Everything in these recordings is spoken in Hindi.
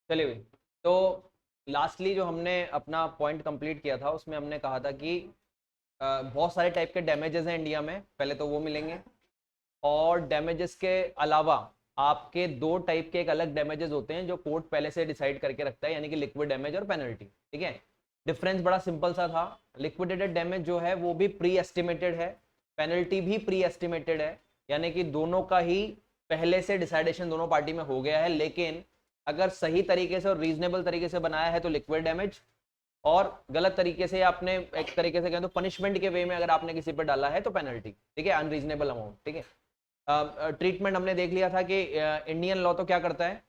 चलिए भाई। तो लास्टली जो हमने अपना पॉइंट कंप्लीट किया था उसमें हमने कहा था कि बहुत सारे टाइप के डैमेजेस हैं इंडिया में, पहले तो वो मिलेंगे। और डैमेजेस के अलावा आपके दो टाइप के एक अलग डैमेजेस होते हैं जो कोर्ट पहले से डिसाइड करके रखता है, यानी कि लिक्विड डैमेज और पेनल्टी। ठीक है, डिफरेंस बड़ा सिंपल सा था। लिक्विडेटेड डैमेज जो है वो भी प्री एस्टिमेटेड है, पेनल्टी भी प्री एस्टिमेटेड है, यानी कि दोनों का ही पहले से डिसाइडेशन दोनों पार्टी में हो गया है। लेकिन अगर सही तरीके से और रीजनेबल तरीके से बनाया है तो लिक्विड डैमेज, और गलत तरीके से आपने एक तरीके से कहें तो पनिशमेंट के वे में अगर आपने किसी पर डाला है तो पेनल्टी। ठीक है, अनरीजनेबल अमाउंट। ठीक है, ट्रीटमेंट हमने देख लिया था कि इंडियन लॉ तो क्या करता है,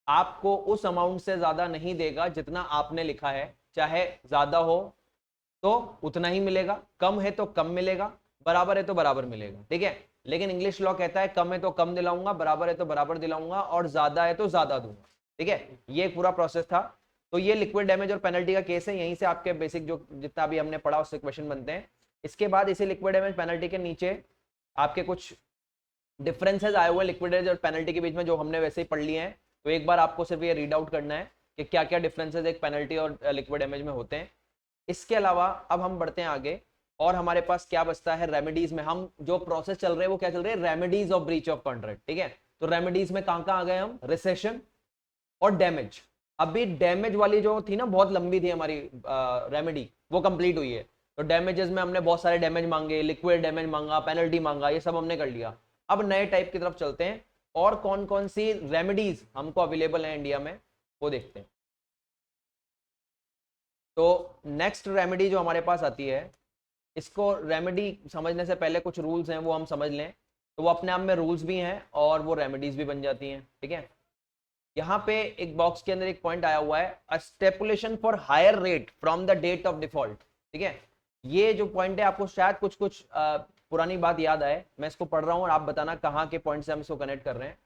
आपको उस अमाउंट से ज्यादा नहीं देगा जितना आपने लिखा है, चाहे ज्यादा हो तो उतना ही मिलेगा, कम है तो कम मिलेगा, बराबर है तो बराबर मिलेगा। ठीक है, लेकिन इंग्लिश लॉ कहता है कम है तो कम दिलाऊंगा, बराबर है तो बराबर दिलाऊंगा, और ज्यादा है तो ज्यादा दूंगा। ठीक है, ये एक पूरा प्रोसेस था। तो ये लिक्विड डैमेज और पेनल्टी का केस है, यहीं से आपके बेसिक जो जितना भी हमने पढ़ा उससे क्वेश्चन बनते हैं। इसके बाद इसी लिक्विड डैमेज पेनल्टी के नीचे आपके कुछ डिफरेंसेस आए हुए लिक्विड डैमेज और पेनल्टी के बीच में, जो हमने वैसे ही पढ़ लिए हैं। तो एक बार आपको सिर्फ ये रीड आउट करना है कि क्या क्या डिफरेंसेस एक पेनल्टी और लिक्विड डैमेज में होते हैं। इसके अलावा अब हम बढ़ते हैं आगे, और हमारे पास क्या बचता है रेमेडीज में। हम जो प्रोसेस चल रहे हैं वो क्या चल रहे हैं, remedies of breach of contract. ठीक है, तो रेमेडीज में कहां कहां आ गए हम, रिसेशन और डैमेज। अभी डैमेज वाली जो थी ना बहुत लंबी थी हमारी रेमेडी, वो कंप्लीट हुई है। तो डैमेजेस में हमने बहुत सारे डैमेज मांगे, लिक्विड डैमेज मांगा, पेनल्टी मांगा, ये सब हमने कर लिया। अब नए टाइप की तरफ चलते हैं, और कौन कौन सी रेमेडीज हमको अवेलेबल है इंडिया में वो देखते हैं। तो नेक्स्ट रेमेडी जो हमारे पास आती है, इसको रेमेडी समझने से पहले कुछ रूल्स हैं वो हम समझ लें, तो वो अपने आप में रूल्स भी हैं और वो रेमेडीज भी बन जाती हैं। ठीक है, यहाँ पे एक बॉक्स के अंदर एक पॉइंट आया हुआ है, a stipulation for higher rate from the date of default. ठीक है, ये जो पॉइंट है आपको शायद कुछ कुछ पुरानी बात याद आए, मैं इसको पढ़ रहा हूँ और आप बताना कहाँ के पॉइंट से हम इसको कनेक्ट कर रहे हैं।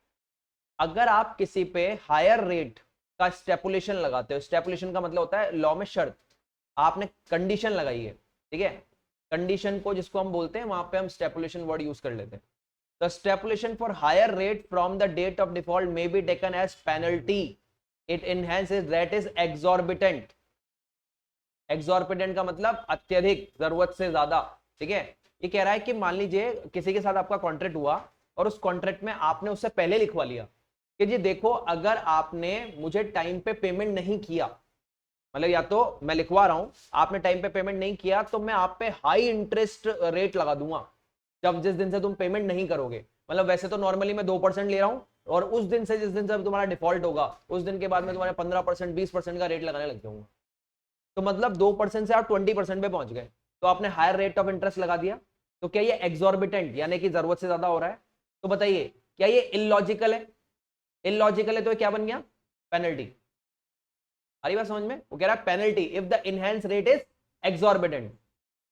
अगर आप किसी पे हायर रेट का स्टेपुलेशन लगाते हो, स्टेपुलेशन का मतलब होता है लॉ में शर्त, आपने कंडीशन लगाई है। ठीक है, कंडीशन को जिसको हम बोलते हैं वहां पे हम स्टेपुलेशन वर्ड यूज कर लेते हैं। The stipulation for higher rate from the date of default may be taken as penalty. It enhances that is exorbitant. Exorbitant का मतलब अत्यधिक, जरूरत से ज्यादा। ठीक है, ये कह रहा है कि मान लीजिए किसी के साथ आपका कॉन्ट्रैक्ट हुआ और उस कॉन्ट्रैक्ट में आपने उससे पहले लिखवा लिया कि जी देखो अगर आपने मुझे टाइम पे पेमेंट नहीं किया, मतलब या तो मैं लिखवा रहा हूं आपने टाइम पे पेमेंट नहीं किया तो मैं आप पे हाई इंटरेस्ट रेट लगा दूंगा जब जिस दिन से तुम पेमेंट नहीं करोगे। मतलब वैसे तो नॉर्मली मैं 2% ले रहा हूं, और उस दिन से जिस दिन से तुम्हारा डिफॉल्ट होगा उस दिन के बाद में तुम्हारे 15% 20% का रेट लगाने लग जाऊंगा। तो मतलब 2% से आप 20% पे पहुंच गए, तो आपने हायर रेट ऑफ इंटरेस्ट लगा दिया। तो क्या ये एक्सॉर्बिटेंट यानी कि जरूरत से ज्यादा हो रहा है? तो बताइए क्या ये इलॉजिकल है? इलॉजिकल है तो क्या बन गया, पेनल्टी। आ रही बात समझ में? वो कह रहा है penalty if the enhance rate is exorbitant.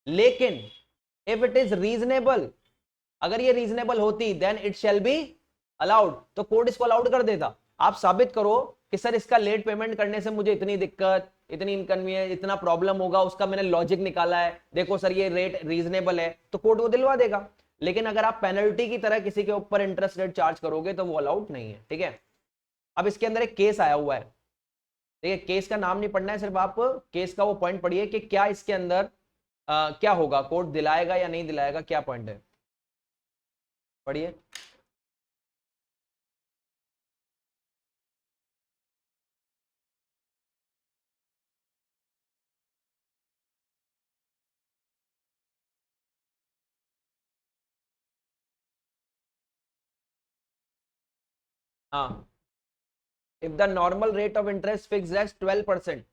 लेकिन इफ इट इज रीजनेबल, अगर ये रीजनेबल होती then it shall be allowed, तो कोर्ट इसको अलाउड कर देता। आप साबित करो कि सर इसका लेट पेमेंट करने से मुझे इतनी दिक्कत, इतनी इनकन्वीनियंस, इतना प्रॉब्लम होगा, उसका मैंने लॉजिक निकाला है, देखो सर ये रेट रीजनेबल है, तो कोर्ट वो दिलवा देगा। लेकिन अगर आप पेनल्टी की तरह किसी के ऊपर इंटरेस्ट रेट चार्ज करोगे तो वो अलाउड नहीं है। ठीक है, अब इसके अंदर एक केस आया हुआ है। ठीक है, केस का नाम नहीं पढ़ना है, सिर्फ आप केस का वो पॉइंट पढ़िए कि क्या इसके अंदर क्या होगा, कोर्ट दिलाएगा या नहीं दिलाएगा, क्या पॉइंट है, पढ़िए। हाँ, if the normal rate of interest fix as 12%,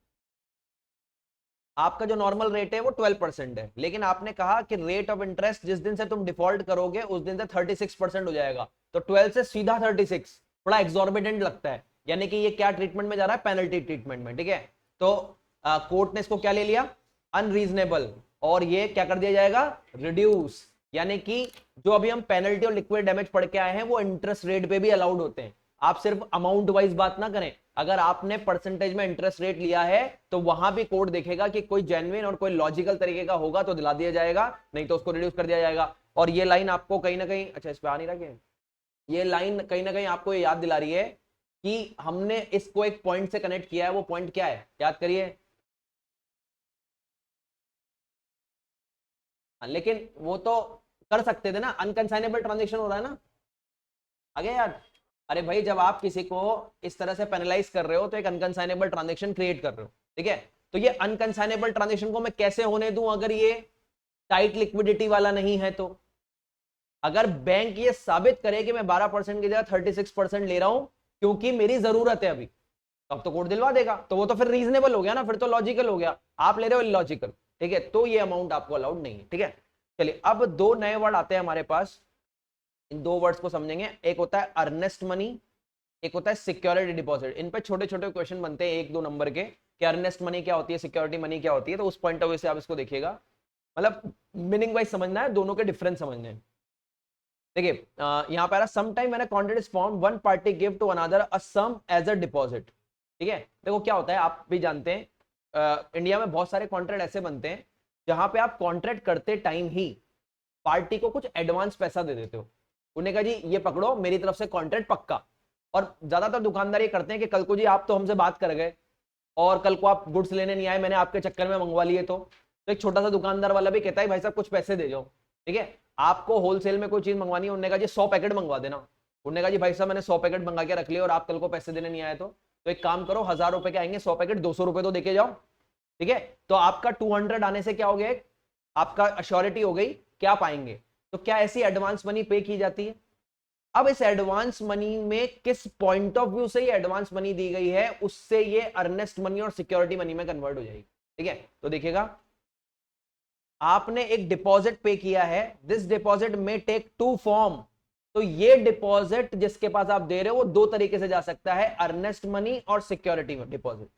आपका जो नॉर्मल रेट है वो 12% है, लेकिन आपने कहा कि रेट ऑफ इंटरेस्ट जिस दिन से तुम डिफॉल्ट करोगे उस दिन से 36% हो जाएगा, तो 12 से सीधा 36, बड़ा एक्सॉर्बिटेंट लगता है। यानी कि ये क्या ट्रीटमेंट में जा रहा है, पेनल्टी ट्रीटमेंट में। ठीक है, तो कोर्ट ने इसको क्या ले लिया, अनरीजनेबल, और ये क्या कर दिया जाएगा, रिड्यूस। यानी कि जो अभी हम पेनल्टी और लिक्विड डैमेज पढ़ के आए हैं वो इंटरेस्ट रेट पे भी अलाउड होते हैं। आप सिर्फ अमाउंट वाइज बात ना करें, अगर आपने परसेंटेज में इंटरेस्ट रेट लिया है तो वहां भी कोर्ट देखेगा कि कोई जेन्युइन और कोई लॉजिकल तरीके का होगा तो दिला दिया जाएगा, नहीं तो उसको रिड्यूस कर दिया जाएगा। और ये लाइन आपको कहीं ना कहीं, अच्छा इस पे आ नहीं रहा, ये लाइन कहीं ना कहीं आपको ये याद दिला रही है कि हमने इसको एक पॉइंट से कनेक्ट किया है, वो पॉइंट क्या है याद करिए। लेकिन वो तो कर सकते थे ना, अनकंसाइनेबल ट्रांजेक्शन हो रहा है ना, आगे याद। अरे भाई जब आप किसी को इस तरह से पेनलाइज कर रहे हो तो एक अनकंसाइनेबल ट्रांजेक्शन क्रिएट कर रहे हो, ठीक है। तो ये अनकंसाइनेबल ट्रांजेक्शन को मैं कैसे होने दूं अगर ये टाइट लिक्विडिटी वाला नहीं है। तो अगर बैंक ये साबित करे कि मैं 12% की जगह 36% ले रहा हूं क्योंकि मेरी जरूरत है अभी, तब तो कोर्ट दिलवा देगा, तो वो तो फिर रीजनेबल हो गया ना, फिर तो लॉजिकल हो गया। आप ले रहे हो इलॉजिकल, ठीक है, तो ये अमाउंट आपको अलाउड नहीं है, ठीक है। चलिए अब दो नए वर्ड आते हैं हमारे पास, इन दो वर्ड्स को समझेंगे। एक होता है अर्नेस्ट मनी, एक होता है सिक्योरिटी डिपॉजिट। इन पे छोटे छोटे क्वेश्चन बनते हैं 1-2 नंबर के, कि अर्नेस्ट मनी क्या होती है, सिक्योरिटी मनी क्या होती है। तो उस पॉइंट ऑफ व्यू से आप इसको देखिएगा, मतलब मीनिंग वाइज समझना है, दोनों के डिफरेंस समझने हैं। देखिए यहां पर some time when a contract is formed one party give to another a sum as a deposit, ठीक है। देखो क्या होता है, आप भी जानते हैं इंडिया में बहुत सारे कॉन्ट्रैक्ट ऐसे बनते हैं जहां पे आप कॉन्ट्रैक्ट करते टाइम ही पार्टी को कुछ एडवांस पैसा दे देते हो। उन्हें कहा जी ये पकड़ो मेरी तरफ से कॉन्ट्रैक्ट पक्का। और ज्यादातर दुकानदार ये करते हैं कि कल को जी आप तो हमसे बात कर गए और कल को आप गुड्स लेने नहीं आए, मैंने आपके चक्कर में मंगवा लिए। तो एक छोटा सा दुकानदार वाला भी कहता है भाई साहब कुछ पैसे दे जाओ, ठीक है। आपको होलसेल में कोई चीज मंगवानी है, उन्होंने कहा जी 100 पैकेट मंगवा देना। उन्होंने कहा जी भाई साहब मैंने 100 पैकेट मंगा के रख लिए और आप कल को पैसे देने नहीं आए तो एक काम करो 1000 रुपए के आएंगे, 100 पैकेट 200 रुपए तो देके जाओ, ठीक है। तो आपका 200 आने से क्या हो गया, आपका अश्योरिटी हो गई क्या पाएंगे। तो क्या ऐसी एडवांस मनी पे की जाती है। अब इस एडवांस मनी में किस पॉइंट ऑफ व्यू से ये एडवांस मनी दी गई है, उससे ये अर्नेस्ट मनी और सिक्योरिटी मनी में कन्वर्ट हो जाएगी, ठीक है। तो देखिएगा आपने एक डिपॉजिट पे किया है, दिस डिपॉजिट में टेक टू फॉर्म। तो ये डिपॉजिट जिसके पास आप दे रहे हो वो दो तरीके से जा सकता है, अर्नेस्ट मनी और सिक्योरिटी डिपॉजिट।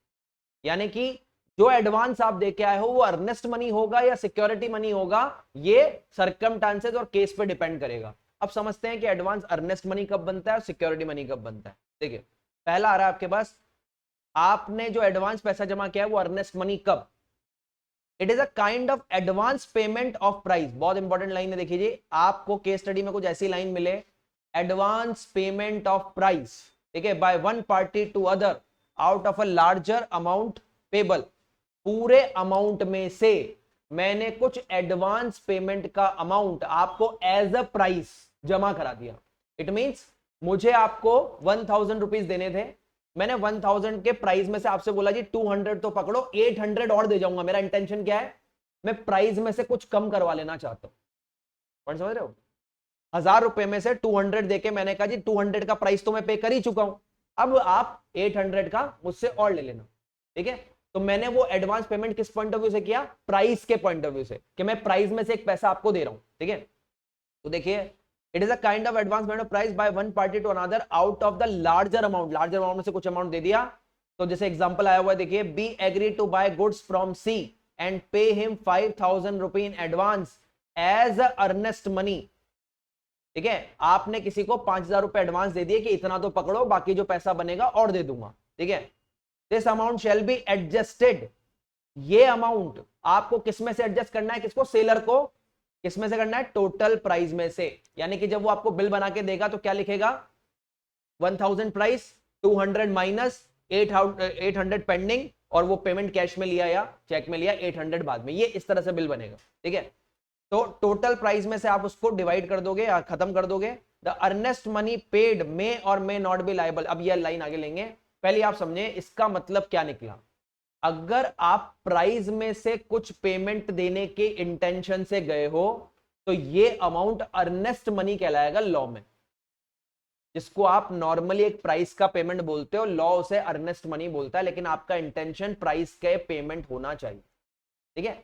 यानी कि जो एडवांस आप दे के आए हो वो अर्नेस्ट मनी होगा या सिक्योरिटी मनी होगा, ये सर्कमस्टांसेस और केस पे डिपेंड करेगा। अब समझते हैं कि एडवांस अर्नेस्ट मनी कब बनता है और सिक्योरिटी मनी कब बनता है। देखिए पहला आ रहा है आपके पास, आपने जो एडवांस पैसा जमा किया है वो अर्नेस्ट मनी कब। It is a kind of advance payment of price. बहुत इंपॉर्टेंट लाइन है, देखिए आपको केस स्टडी में कुछ ऐसी लाइन मिले, एडवांस पेमेंट ऑफ प्राइस, ठीक है, by one party to other out of a larger amount payable. पूरे अमाउंट में से मैंने कुछ एडवांस पेमेंट का अमाउंट आपको एज अ प्राइस जमा करा दिया। इट मींस मुझे आपको 1000 रुपीज देने थे, मैंने 1000 के प्राइस में से आपसे बोला जी 200 तो पकड़ो, 800 और दे जाऊंगा। मेरा इंटेंशन क्या है, मैं प्राइस में से कुछ कम करवा लेना चाहता हूं, समझ रहे हो। 1000 रुपए में से 200 देके मैंने कहा जी 200 का प्राइस तो मैं पे कर ही चुका हूं, अब आप 800 का मुझसे और ले लेना, ठीक है। तो मैंने वो एडवांस पेमेंट किस पॉइंट ऑफ व्यू से किया, प्राइस के पॉइंट ऑफ व्यू से, कि मैं प्राइस में से एक पैसा आपको दे रहा हूं, ठीक है। तो देखिए it is a kind of advance payment of price by one party to another out of the larger amount. Larger amount में से कुछ अमाउंट दे दिया। तो जैसे एग्जांपल आया हुआ है, देखिए B agree to buy goods from C and pay him 5000 rupee in advance as earnest money, ठीक है। आपने किसी को 5000 रुपए एडवांस दे दिए कि इतना तो पकड़ो, बाकी जो पैसा बनेगा और दे दूंगा, ठीक है। This amount shall be adjusted. ये अमाउंट आपको किसमें से एडजस्ट करना है, किसको, सेलर को। किसमें से करना है, टोटल प्राइस में से। यानी कि जब वो आपको बिल बना के देगा तो क्या लिखेगा, 1000 प्राइस, 200 माइनस 800 पेंडिंग, और वो पेमेंट कैश में लिया या चेक में लिया, 800 बाद में। ये इस तरह से बिल बनेगा, ठीक है। तो टोटल प्राइस में से आप उसको डिवाइड कर दोगे या खत्म कर दोगे। The earnest money paid may or may not be liable. अब यह लाइन आगे लेंगे, पहले आप समझे इसका मतलब क्या निकला। अगर आप प्राइस में से कुछ पेमेंट देने के इंटेंशन से गए हो तो ये अमाउंट अर्नेस्ट मनी कहलाएगा लॉ में। जिसको आप नॉर्मली एक प्राइस का पेमेंट बोलते हो, लॉ उसे अर्नेस्ट मनी बोलता है, लेकिन आपका इंटेंशन प्राइस के पेमेंट होना चाहिए, ठीक है।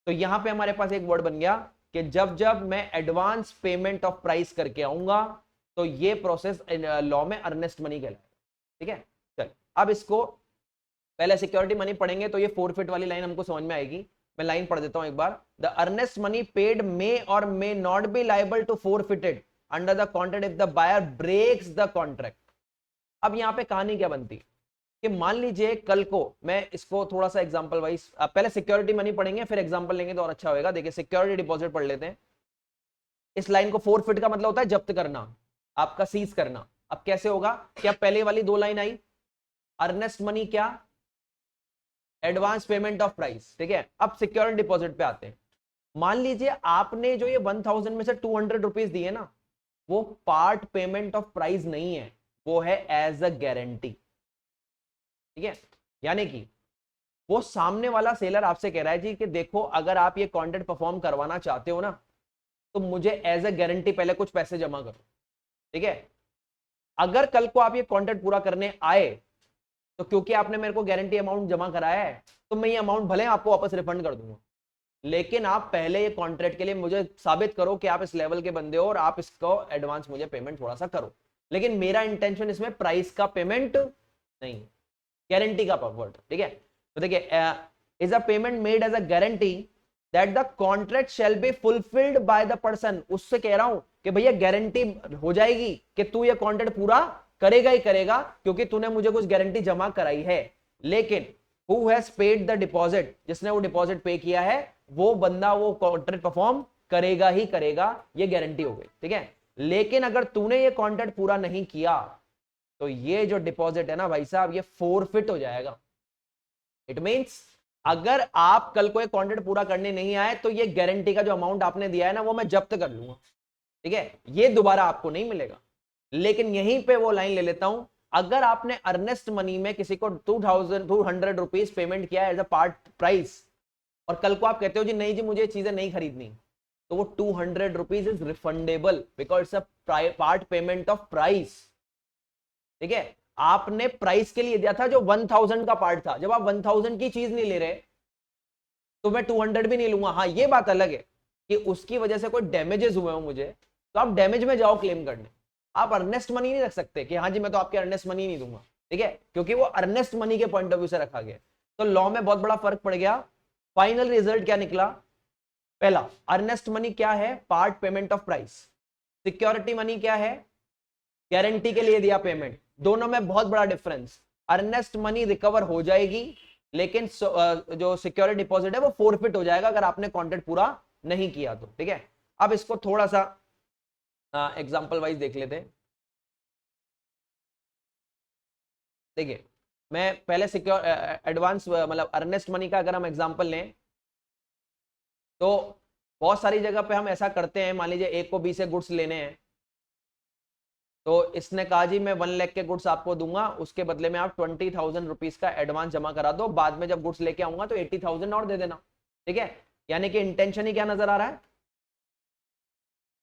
तो यहां पे हमारे पास एक वर्ड बन गया कि जब जब मैं एडवांस पेमेंट ऑफ प्राइस करके आऊंगा तो ये प्रोसेस लॉ में अर्नेस्ट मनी कहलाएगा, ठीक है। चल अब इसको पहले सिक्योरिटी मनी पढ़ेंगे तो ये फोरफिट वाली लाइन हमको समझ में आएगी। मैं लाइन पढ़ देता हूं एक बार। The earnest money paid may or may not be liable to forfeited under the contract if the buyer breaks the contract. अब यहां पे कहानी क्या बनती कि मान लीजिए कल को, मैं इसको थोड़ा सा एग्जांपल वाइज, पहले सिक्योरिटी मनी पढ़ेंगे फिर एग्जांपल लेंगे तो और अच्छा होगा। देखिए सिक्योरिटी डिपॉजिट पढ़ लेते हैं। इस लाइन को फोरफिट का मतलब होता है जब्त करना, आपका सीज करना, अब कैसे होगा, क्या पहले वाली दो लाइन आई, अर्नेस्ट मनी क्या, एडवांस पेमेंट ऑफ प्राइस, ठीक है। अब सिक्योरिटी डिपॉजिट पे आते हैं। मान लीजिए आपने जो ये 1000 में से 200 रुपीज दिए ना, वो पार्ट पेमेंट ऑफ प्राइस नहीं है, वो है एज अ गारंटी, ठीक है। यानी कि वो सामने वाला सेलर आपसे कह रहा है जी कि देखो अगर आप ये कॉन्ट्रैक्ट परफॉर्म करवाना चाहते हो ना, तो मुझे एज अ गारंटी पहले कुछ पैसे जमा करो, ठीक है। अगर कल को आप ये कॉन्ट्रैक्ट पूरा करने आए, तो क्योंकि आपने मेरे को गारंटी अमाउंट जमा कराया है, तो मैं ये अमाउंट भले आपको वापस रिफंड कर दूंगा, लेकिन आप पहले ये कॉन्ट्रैक्ट के लिए मुझे साबित करो कि आप इस लेवल के बंदे हो और आप इसको एडवांस मुझे पेमेंट थोड़ा सा करो। लेकिन मेरा इंटेंशन इसमें प्राइस का पेमेंट नहीं, गारंटी का वर्ड, ठीक है। तो देखिए, is a payment made as a guarantee that the contract shall be fulfilled by the person. उससे कह रहा हूं कि भैया गारंटी हो जाएगी कि तू ये कॉन्ट्रैक्ट पूरा करेगा ही करेगा, क्योंकि तूने मुझे कुछ गारंटी जमा कराई है। लेकिन who has paid the deposit, जिसने वो डिपॉजिट पे किया है, वो बंदा वो कॉन्ट्रैक्ट परफॉर्म करेगा ही करेगा, ये गारंटी हो गई, ठीक है। लेकिन अगर तूने ये कॉन्ट्रैक्ट पूरा नहीं किया, तो ये जो डिपॉजिट है ना भाई साहब, ये फोरफिट हो जाएगा। इट मींस अगर आप कल को एक कॉन्ट्रैक्ट पूरा करने नहीं आए, तो ये गारंटी का जो अमाउंट आपने दिया है ना, वो मैं जब्त कर लूंगा, ठीक है। ये दोबारा आपको नहीं मिलेगा। लेकिन यहीं पे वो लाइन ले लेता हूं, अगर आपने अर्नेस्ट मनी में किसी को 2200 रुपीज पेमेंट किया एज अ पार्ट प्राइस, और कल को आप कहते हो जी नहीं जी मुझे चीजें नहीं खरीदनी, तो वो 200 rupees is refundable because it's a part payment of price, ठीक है। आपने प्राइस के लिए दिया था जो 1000 का पार्ट था। जब आप 1000 की चीज नहीं ले रहे, तो मैं 200 भी नहीं लूंगा। हाँ, ये बात अलग है कि उसकी वजह से कोई डैमेजेस हुए हो मुझे, तो आप डैमेज में जाओ क्लेम करने। आप अर्नेस्ट मनी नहीं रख सकते कि हाँ जी मैं तो आपके अर्नेस्ट मनी नहीं दूंगा, ठीक है, क्योंकि वो अर्नेस्ट मनी के पॉइंट ऑफ व्यू से रखा गया। तो लॉ में बहुत बड़ा फर्क पड़ गया। फाइनल रिजल्ट क्या निकला, पहला अर्नेस्ट मनी क्या है, part payment of price. Security money क्या है, गारंटी के लिए दिया पेमेंट। दोनों में बहुत बड़ा डिफरेंस। अर्नेस्ट मनी रिकवर हो जाएगी, लेकिन जो सिक्योरिटी डिपॉजिट है वो फोरफिट हो जाएगा अगर आपने कॉन्ट्रैक्ट पूरा नहीं किया तो, ठीक है। अब इसको थोड़ा सा एग्जांपल वाइज देख लेते हैं। देखिए, मैं पहले सिक्योर एडवांस मतलब अर्नेस्ट मनी का अगर हम एग्जांपल लें, तो बहुत सारी जगह पे हम ऐसा करते हैं। मान लीजिए ए को बी से गुड्स लेने हैं, तो इसने कहा जी मैं 1 लाख के गुड्स आपको दूंगा, उसके बदले में आप 20,000 रुपीज का एडवांस जमा करा दो, बाद में जब गुड्स लेके आऊंगा तो 80,000 और दे देना, ठीक है। यानी कि इंटेंशन ही क्या नजर आ रहा है,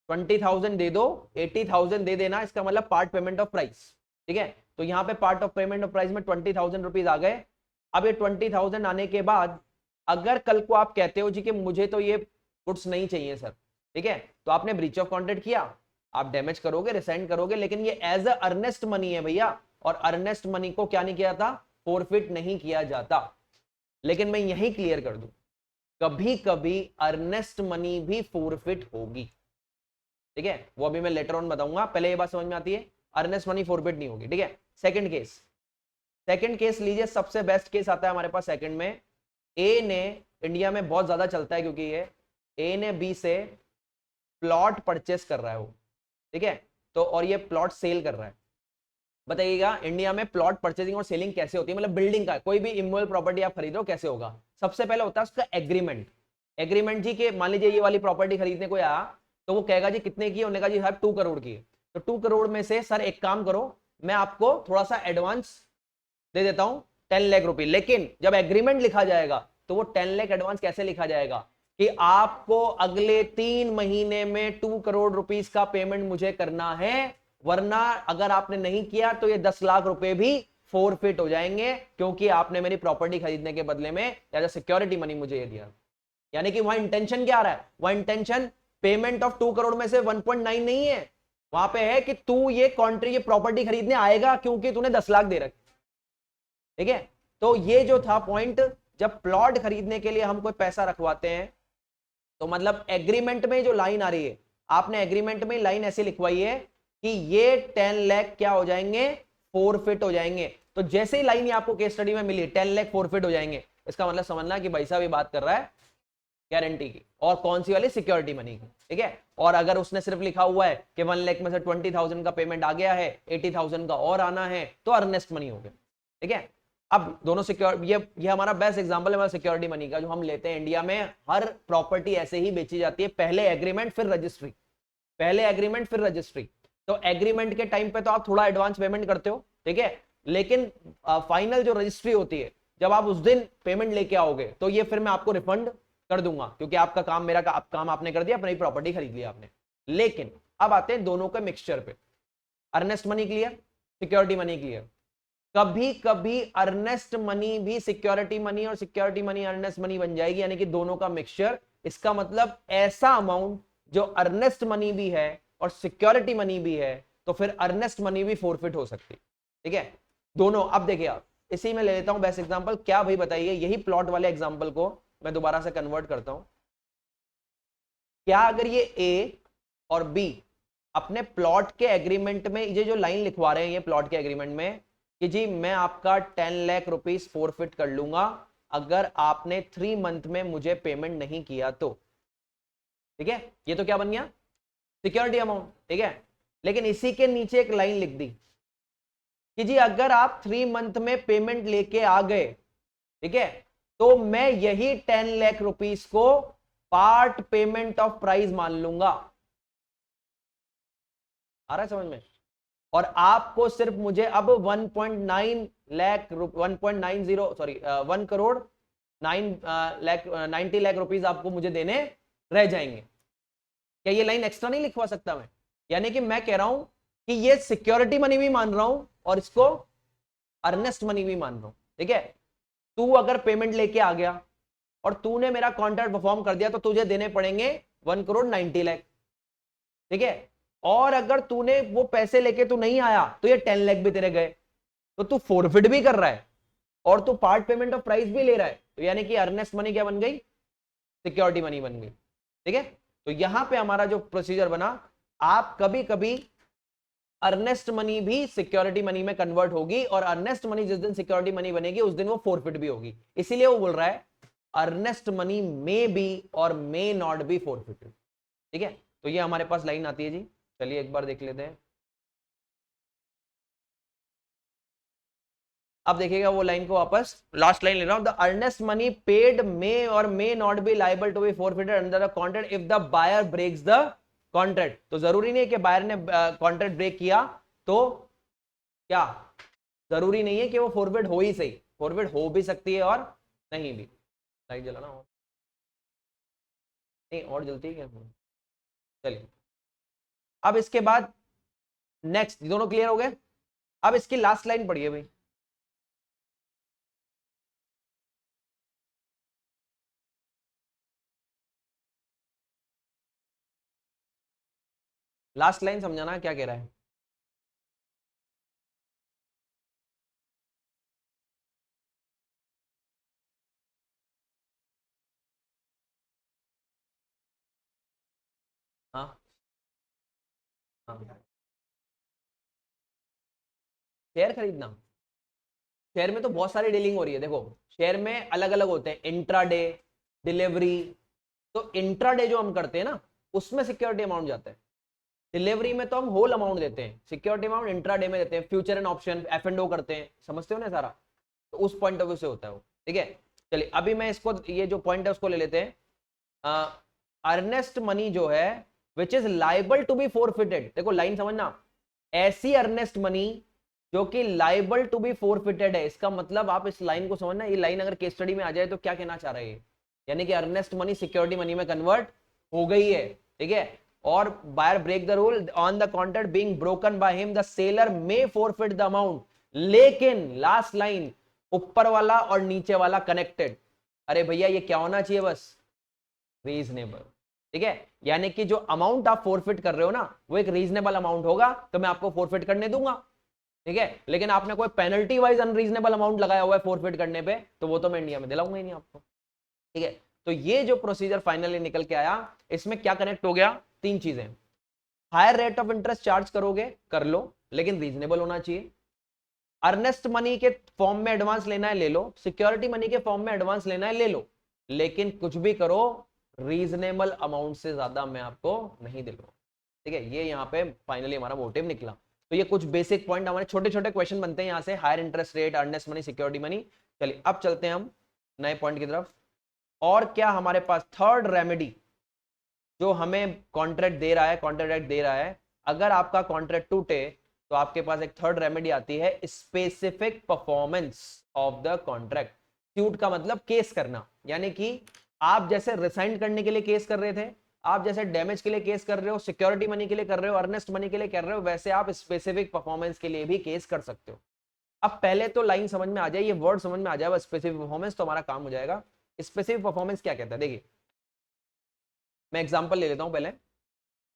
20,000 दे दो, 80,000 दे देना, इसका मतलब पार्ट पेमेंट ऑफ प्राइस, ठीक है। तो यहाँ पे part of payment of price में 20,000 रुपीज आ गए। अब ये 20,000 आने के बाद अगर कल को आप कहते हो जी कि मुझे तो ये गुड्स नहीं चाहिए सर, ठीक है, तो आपने ब्रीच ऑफ कॉन्ट्रैक्ट किया, आप डैमेज करोगे, रिसेंड करोगे, लेकिन ये एज अ अर्नेस्ट मनी है भैया, और अर्नेस्ट मनी को क्या नहीं किया था, फोरफिट नहीं किया जाता। लेकिन मैं यही क्लियर कर दूं, कभी कभी अर्नेस्ट मनी भी फोरफिट होगी, ठीक है, वो अभी मैं लेटर ऑन बताऊंगा। पहले ये बात समझ में आती है, अर्नेस्ट मनी फोरफिट नहीं होगी, ठीक है। सेकंड केस लीजिए, सबसे बेस्ट केस आता है हमारे पास सेकंड में। ए ने, इंडिया में बहुत ज्यादा चलता है क्योंकि ये ए ने बी से प्लॉट परचेस कर रहा है वो, ठीक है, तो और ये प्लॉट सेल कर रहा है। बताइएगा इंडिया में प्लॉट परचेसिंग और सेलिंग कैसे होती है, मतलब बिल्डिंग का कोई भी इमोबल प्रॉपर्टी आप खरीद रहे हो कैसे होगा। सबसे पहले होता है उसका एग्रीमेंट जी के, मान लीजिए ये वाली प्रॉपर्टी खरीदने को आया, तो वो कहेगा जी कितने की, उन्होंने कहा जी साहब 2 करोड़ की। तो 2 करोड़ में से सर एक काम करो, मैं आपको थोड़ा सा एडवांस दे देता हूं 10 लाख रुपए। लेकिन जब एग्रीमेंट लिखा जाएगा तो वो 10 लाख एडवांस कैसे लिखा जाएगा कि आपको अगले 3 महीने में 2 करोड़ रुपीस का पेमेंट मुझे करना है, वरना अगर आपने नहीं किया तो ये 10 लाख रुपए भी फोरफिट हो जाएंगे, क्योंकि आपने मेरी प्रॉपर्टी खरीदने के बदले में एज अ सिक्योरिटी मनी मुझे ये दिया। यानी कि वहां इंटेंशन क्या आ रहा है, वहां इंटेंशन पेमेंट ऑफ 2 करोड़ में से 1.9 नहीं है, वहां पे है कि तू ये कॉन्ट्री, ये प्रॉपर्टी खरीदने आएगा क्योंकि तूने 10 लाख दे रखे, ठीक है। तो ये जो था पॉइंट, जब प्लॉट खरीदने के लिए हम कोई पैसा रखवाते हैं, तो मतलब एग्रीमेंट में जो लाइन आ रही है, आपने एग्रीमेंट में लाइन ऐसे लिखवाई है कि ये 10 लाख क्या हो जाएंगे, फोरफिट हो जाएंगे। तो जैसे ही लाइन आपको केस स्टडी में मिली 10 लाख फोरफिट हो जाएंगे, इसका मतलब समझना कि भाई साहब ये बात कर रहा है गारंटी की, और कौन सी वाली, सिक्योरिटी मनी की, ठीक है। और अगर उसने सिर्फ लिखा हुआ है कि 1 लाख में से 20,000 का पेमेंट आ गया है, 80,000 का और आना है, तो अर्नेस्ट मनी हो गया। ठीक है। अब दोनों सिक्योर, ये हमारा बेस्ट एग्जांपल है हमारा सिक्योरिटी मनी का, जो हम लेते हैं इंडिया में। हर प्रॉपर्टी ऐसे ही बेची जाती है, पहले एग्रीमेंट फिर रजिस्ट्री, पहले एग्रीमेंट फिर रजिस्ट्री। तो एग्रीमेंट के टाइम पे तो आप थोड़ा एडवांस पेमेंट करते हो, ठीक है, लेकिन फाइनल जो रजिस्ट्री होती है, जब आप उस दिन पेमेंट लेके आओगे तो ये फिर मैं आपको रिफंड कर दूंगा, क्योंकि आपका काम, मेरा काम आपने कर दिया, अपनी प्रॉपर्टी खरीद लिया आपने। लेकिन अब आते हैं दोनों के मिक्सचर पे। Earnest money clear, security money clear. कभी कभी अर्नेस्ट मनी भी सिक्योरिटी मनी और सिक्योरिटी मनी अर्नेस्ट मनी बन जाएगी, यानी कि दोनों का मिक्सचर। इसका मतलब ऐसा अमाउंट जो अर्नेस्ट मनी भी है और सिक्योरिटी मनी भी है, तो फिर अर्नेस्ट मनी भी फोरफिट हो सकती है। ठीक है, दोनों। अब देखिए आप, इसी में ले लेता हूं बेस्ट एग्जांपल। क्या भाई बताइए, यही प्लॉट वाले एग्जांपल को मैं दोबारा से कन्वर्ट करता हूं। क्या अगर ये ए और बी अपने प्लॉट के एग्रीमेंट में, ये जो लाइन लिखवा रहे हैं ये प्लॉट के एग्रीमेंट में कि जी मैं आपका 10 लाख रुपीस फोरफिट कर लूंगा अगर आपने 3 मंथ में मुझे पेमेंट नहीं किया तो, ठीक है, ये तो क्या बन गया, सिक्योरिटी अमाउंट। ठीक है, लेकिन इसी के नीचे एक लाइन लिख दी कि जी अगर आप 3 मंथ में पेमेंट लेके आ गए, ठीक है, तो मैं यही 10 लाख रुपीस को पार्ट पेमेंट ऑफ प्राइस मान लूंगा। आ रहा है समझ में? और आपको सिर्फ मुझे अब 1.9 लाख 1.90 सॉरी 1 करोड़ 90 लाख रुपीस आपको मुझे देने रह जाएंगे। क्या ये लाइन एक्स्ट्रा नहीं लिखवा सकता मैं? यानी कि मैं कह रहा हूं कि ये सिक्योरिटी मनी भी मान रहा हूं और इसको अर्नेस्ट मनी भी मान रहा हूं। ठीक है, तू अगर पेमेंट लेके आ गया और तूने मेरा कॉन्ट्रैक्ट परफॉर्म कर दिया तो तुझे देने पड़ेंगे 1 करोड़ 90 लाख। ठीक है, और अगर तूने वो पैसे लेके तू नहीं आया तो ये 10 लाख भी तेरे गए, तो तू फोरफिट भी कर रहा है और तू पार्ट पेमेंट ऑफ प्राइस भी ले रहा है। तो यानी कि अर्नेस्ट मनी क्या बन गई, सिक्योरिटी मनी बन गई। ठीक है, तो यहां पे हमारा जो प्रोसीजर बना, आप कभी कभी अर्नेस्ट मनी भी सिक्योरिटी मनी में कन्वर्ट होगी, और अर्नेस्ट मनी जिस दिन सिक्योरिटी मनी बनेगी उस दिन वो फोरफिट भी होगी। इसीलिए वो बोल रहा है अर्नेस्ट मनी मे बी और मे नॉट बी फोरफिटेड। ठीक है, तो ये हमारे पास लाइन आती है जी। चलिए एक बार देख लेते हैं। अब देखिएगा वो लाइन को वापस, लास्ट लाइन ले रहा हूं। The earnest money paid may or may not be liable to be forfeited under the contract if the buyer breaks the contract. तो जरूरी नहीं है कि बायर ने कॉन्ट्रैक्ट ब्रेक किया तो क्या, जरूरी नहीं है कि वो फोरफिट हो ही सही, फोरफिट हो भी सकती है और नहीं भी। लाइट जलाना हो नहीं, और जलती है क्या? चलिए, अब इसके बाद नेक्स्ट, दोनों क्लियर हो गए। अब इसकी लास्ट लाइन पढ़िए भाई। लास्ट लाइन समझाना क्या कह रहा है। हाँ हाँ, शेयर खरीदना, शेयर में तो बहुत सारी डीलिंग हो रही है। देखो शेयर में अलग अलग होते हैं, इंट्राडे, डिलीवरी। तो इंट्राडे जो हम करते हैं ना, उसमें सिक्योरिटी अमाउंट जाता है। डिलीवरी में तो हम होल अमाउंट देते हैं, सिक्योरिटी अमाउंट इंट्राडे में देते हैं। फ्यूचर एंड ऑप्शन F&O करते हैं, समझते हो ना सारा, तो उस पॉइंट ऑफ व्यू से होता है वो। ठीक है, चलिए अभी मैं इसको, ये जो पॉइंट है उसको ले लेते हैं। अर्नेस्ट मनी जो है which is liable to be forfeited. देखो लाइन समझना, ऐसी अर्नेस्ट मनी जो कि लाइबल टू बी फोरफिटेड है। इसका मतलब आप इस लाइन को समझना, ये लाइन अगर केस स्टडी में आ जाए तो क्या कहना चाह रहे हैं, यानी कि अर्नेस्ट मनी सिक्योरिटी मनी में कन्वर्ट हो गई है। ठीक है, और buyer break the rule on the contract being broken by him, the seller may forfeit the amount. लेकिन लास्ट लाइन, ऊपर वाला और नीचे वाला कनेक्टेड। अरे भैया ये क्या होना चाहिए, बस रीजनेबल। ठीक है, यानी कि जो अमाउंट आप फोरफिट कर रहे हो ना, वो एक रीजनेबल अमाउंट होगा तो मैं आपको फोरफिट करने दूंगा। ठीक है, लेकिन आपने कोई पेनल्टी वाइज अनरीजनेबल अमाउंट लगाया हुआ है फोरफिट करने पे, तो वो तो मैं इंडिया में दिलाऊंगा ही नहीं आपको। ठीक है, तो ये जो प्रोसीजर फाइनली निकल के आया, इसमें क्या कनेक्ट हो गया, 3 चीजें। Higher rate of interest charge करोगे कर लो, लेकिन रीजनेबल होना चाहिए। अर्नेस्ट मनी के फॉर्म में एडवांस लेना है ले लो, सिक्योरिटी मनी के फॉर्म में एडवांस लेना है ले लो, लेकिन कुछ भी करो रीजनेबल अमाउंट से ज्यादा मैं आपको नहीं दिलवाऊं। ठीक है, ये यहाँ पे फाइनली हमारा मोटिव निकला। तो ये कुछ बेसिक पॉइंट हमारे छोटे छोटे क्वेश्चन बनते हैं यहाँ से, higher interest rate, earnest money, security money. चलिए अब चलते हैं हम नए पॉइंट की तरफ। और क्या हमारे पास थर्ड रेमेडी जो हमें कॉन्ट्रैक्ट दे रहा है, कॉन्ट्रैक्ट दे रहा है, अगर आपका कॉन्ट्रैक्ट टूटे तो आपके पास एक थर्ड रेमेडी आती है, specific performance of the contract. Suit का मतलब केस करना, यानी कि आप जैसे रिसाइन करने के लिए केस कर रहे थे, आप जैसे डैमेज के लिए केस कर रहे हो, सिक्योरिटी मनी के लिए कर रहे हो, अर्नेस्ट मनी के लिए कर रहे हो, वैसे आप स्पेसिफिक परफॉर्मेंस के लिए भी केस कर सकते हो। अब पहले तो लाइन समझ में आ जाए, ये वर्ड समझ में आ जाए स्पेसिफिक परफॉर्मेंस, तो हमारा काम हो जाएगा। स्पेसिफिक परफॉर्मेंस क्या कहता है, देखिए मैं एग्जांपल ले लेता हूं। पहले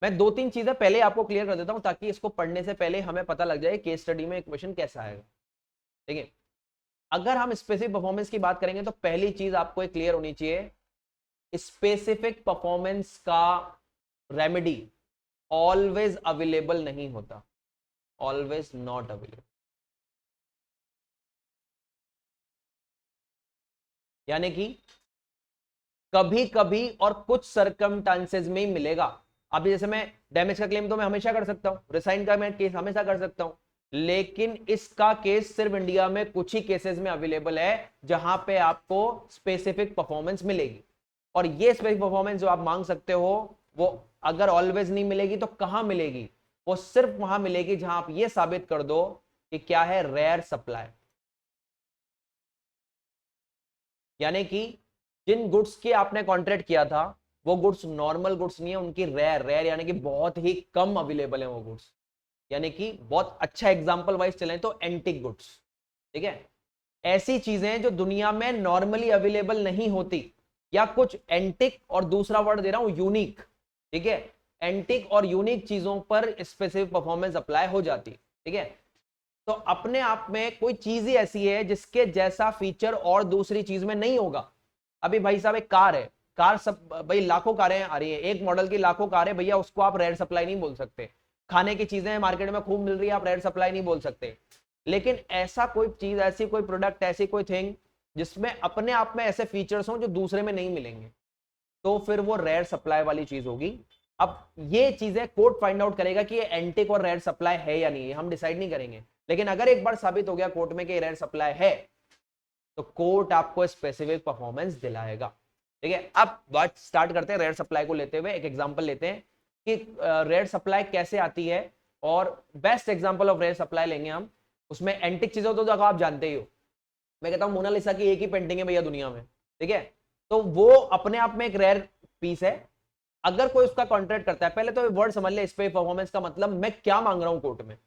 मैं दो तीन चीजें पहले आपको क्लियर कर देता हूं ताकि इसको पढ़ने से पहले हमें पता लग जाए केस स्टडी में क्वेश्चन कैसा आएगा। ठीक है, अगर हम स्पेसिफिक परफॉर्मेंस की बात करेंगे तो पहली चीज आपको क्लियर होनी चाहिए, स्पेसिफिक परफॉर्मेंस का रेमेडी ऑलवेज अवेलेबल नहीं होता, ऑलवेज नॉट अवेलेबल। यानी कि कभी कभी और कुछ सर्कमस्टांसेस में ही मिलेगा। अभी जैसे मैं डैमेज का क्लेम तो मैं हमेशा कर सकता हूं, रिसाइन का मैं केस हमेशा कर सकता हूं, लेकिन इसका केस सिर्फ इंडिया में कुछ ही केसेस में अवेलेबल है जहां पे आपको स्पेसिफिक परफॉर्मेंस मिलेगी। और ये स्पेसिफिक परफॉर्मेंस जो आप मांग सकते हो वो अगर ऑलवेज नहीं मिलेगी तो कहां मिलेगी, वो सिर्फ वहां मिलेगी जहां आप ये साबित कर दो कि क्या है, रेयर सप्लाई। यानी कि जिन गुड्स की आपने कॉन्ट्रैक्ट किया था वो गुड्स नॉर्मल गुड्स नहीं है, उनकी रेयर, रेयर यानी कि बहुत ही कम अवेलेबल है वो गुड्स। यानी कि बहुत अच्छा एग्जांपल वाइज चलें तो एंटिक गुड्स। ठीक है, ऐसी चीजें जो दुनिया में नॉर्मली अवेलेबल नहीं होती, या कुछ एंटिक और दूसरा वर्ड दे रहा हूं यूनिक। ठीक है, एंटिक और यूनिक चीजों पर स्पेसिफिक परफॉर्मेंस अप्लाई हो जाती। ठीक है, तो अपने आप में कोई चीज ही ऐसी है जिसके जैसा फीचर और दूसरी चीज में नहीं होगा। अभी भाई साहब एक कार है, कार सब भाई लाखों कारें आ रही है, एक मॉडल की लाखों कारें, भैया उसको आप रेयर सप्लाई नहीं बोल सकते। खाने की चीजें मार्केट में खूब मिल रही है, आप रेयर सप्लाई नहीं बोल सकते। लेकिन ऐसा कोई चीज, ऐसी कोई प्रोडक्ट, ऐसी कोई थिंग जिसमें अपने आप में ऐसे फीचर्स हों जो दूसरे में नहीं मिलेंगे, तो फिर वो रेयर सप्लाई वाली चीज होगी। अब ये चीजें कोर्ट फाइंड आउट करेगा कि ये एंटिक और रेयर सप्लाई है या नहीं, हम डिसाइड नहीं करेंगे। लेकिन अगर एक बार साबित हो गया कोर्ट में कि रेयर सप्लाई है, तो कोर्ट आपको स्पेसिफिक परफॉर्मेंस दिलाएगा। ठीक है, अब बात स्टार्ट करते हैं रेयर सप्लाई को लेते हुए। एक एग्जांपल लेते हैं कि रेयर सप्लाई कैसे आती है, और best example of rare supply लेंगे हम। उसमें एंटिक चीजों तो आप जानते ही हो, मैं कहता हूं मोनालिसा की एक ही पेंटिंग है भैया दुनिया में। ठीक है, तो वो अपने आप में एक रेयर पीस है। अगर कोई उसका कॉन्ट्रैक्ट करता है, पहले तो वर्ड समझ ले, स्पेसिफिक परफॉर्मेंस का मतलब मैं क्या मांग रहा हूं कोर्ट में।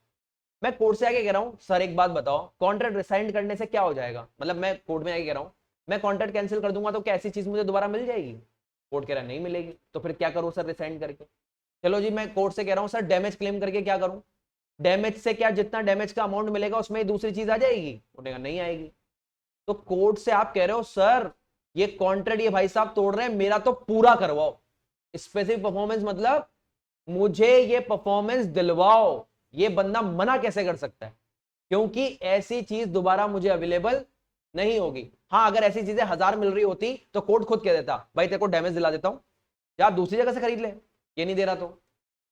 मैं कोर्ट से आके कह रहा हूं सर एक बात बताओ, कॉन्ट्रैक्ट रिसाइन करने से क्या हो जाएगा, मतलब मैं कोर्ट में आके कह रहा हूं मैं कॉन्ट्रैक्ट कैंसिल कर दूंगा तो क्या ऐसी चीज मुझे दोबारा मिल जाएगी। कोर्ट कह रहा है नहीं मिलेगी, तो फिर क्या करूं सर रिसाइन करके। चलो जी, मैं कोर्ट से कह रहा हूं सर डैमेज क्लेम करके क्या करूं। डैमेज से क्या, जितना डैमेज का अमाउंट मिलेगा उसमें दूसरी चीज आ जाएगी, बोलेगा नहीं आएगी। तो कोर्ट से आप कह रहे हो सर ये कॉन्ट्रैक्ट ये भाई साहब तोड़ रहे हैं, मेरा तो पूरा करवाओ। स्पेसिफिक परफॉर्मेंस मतलब मुझे ये परफॉर्मेंस दिलवाओ। ये बंदा मना कैसे कर सकता है, क्योंकि ऐसी चीज दोबारा मुझे अवेलेबल नहीं होगी। हाँ, अगर ऐसी चीजें 1000 मिल रही होती तो कोर्ट खुद कह देता भाई तेरे को डैमेज दिला देता हूं, या दूसरी जगह से खरीद ले, ये नहीं दे रहा तो,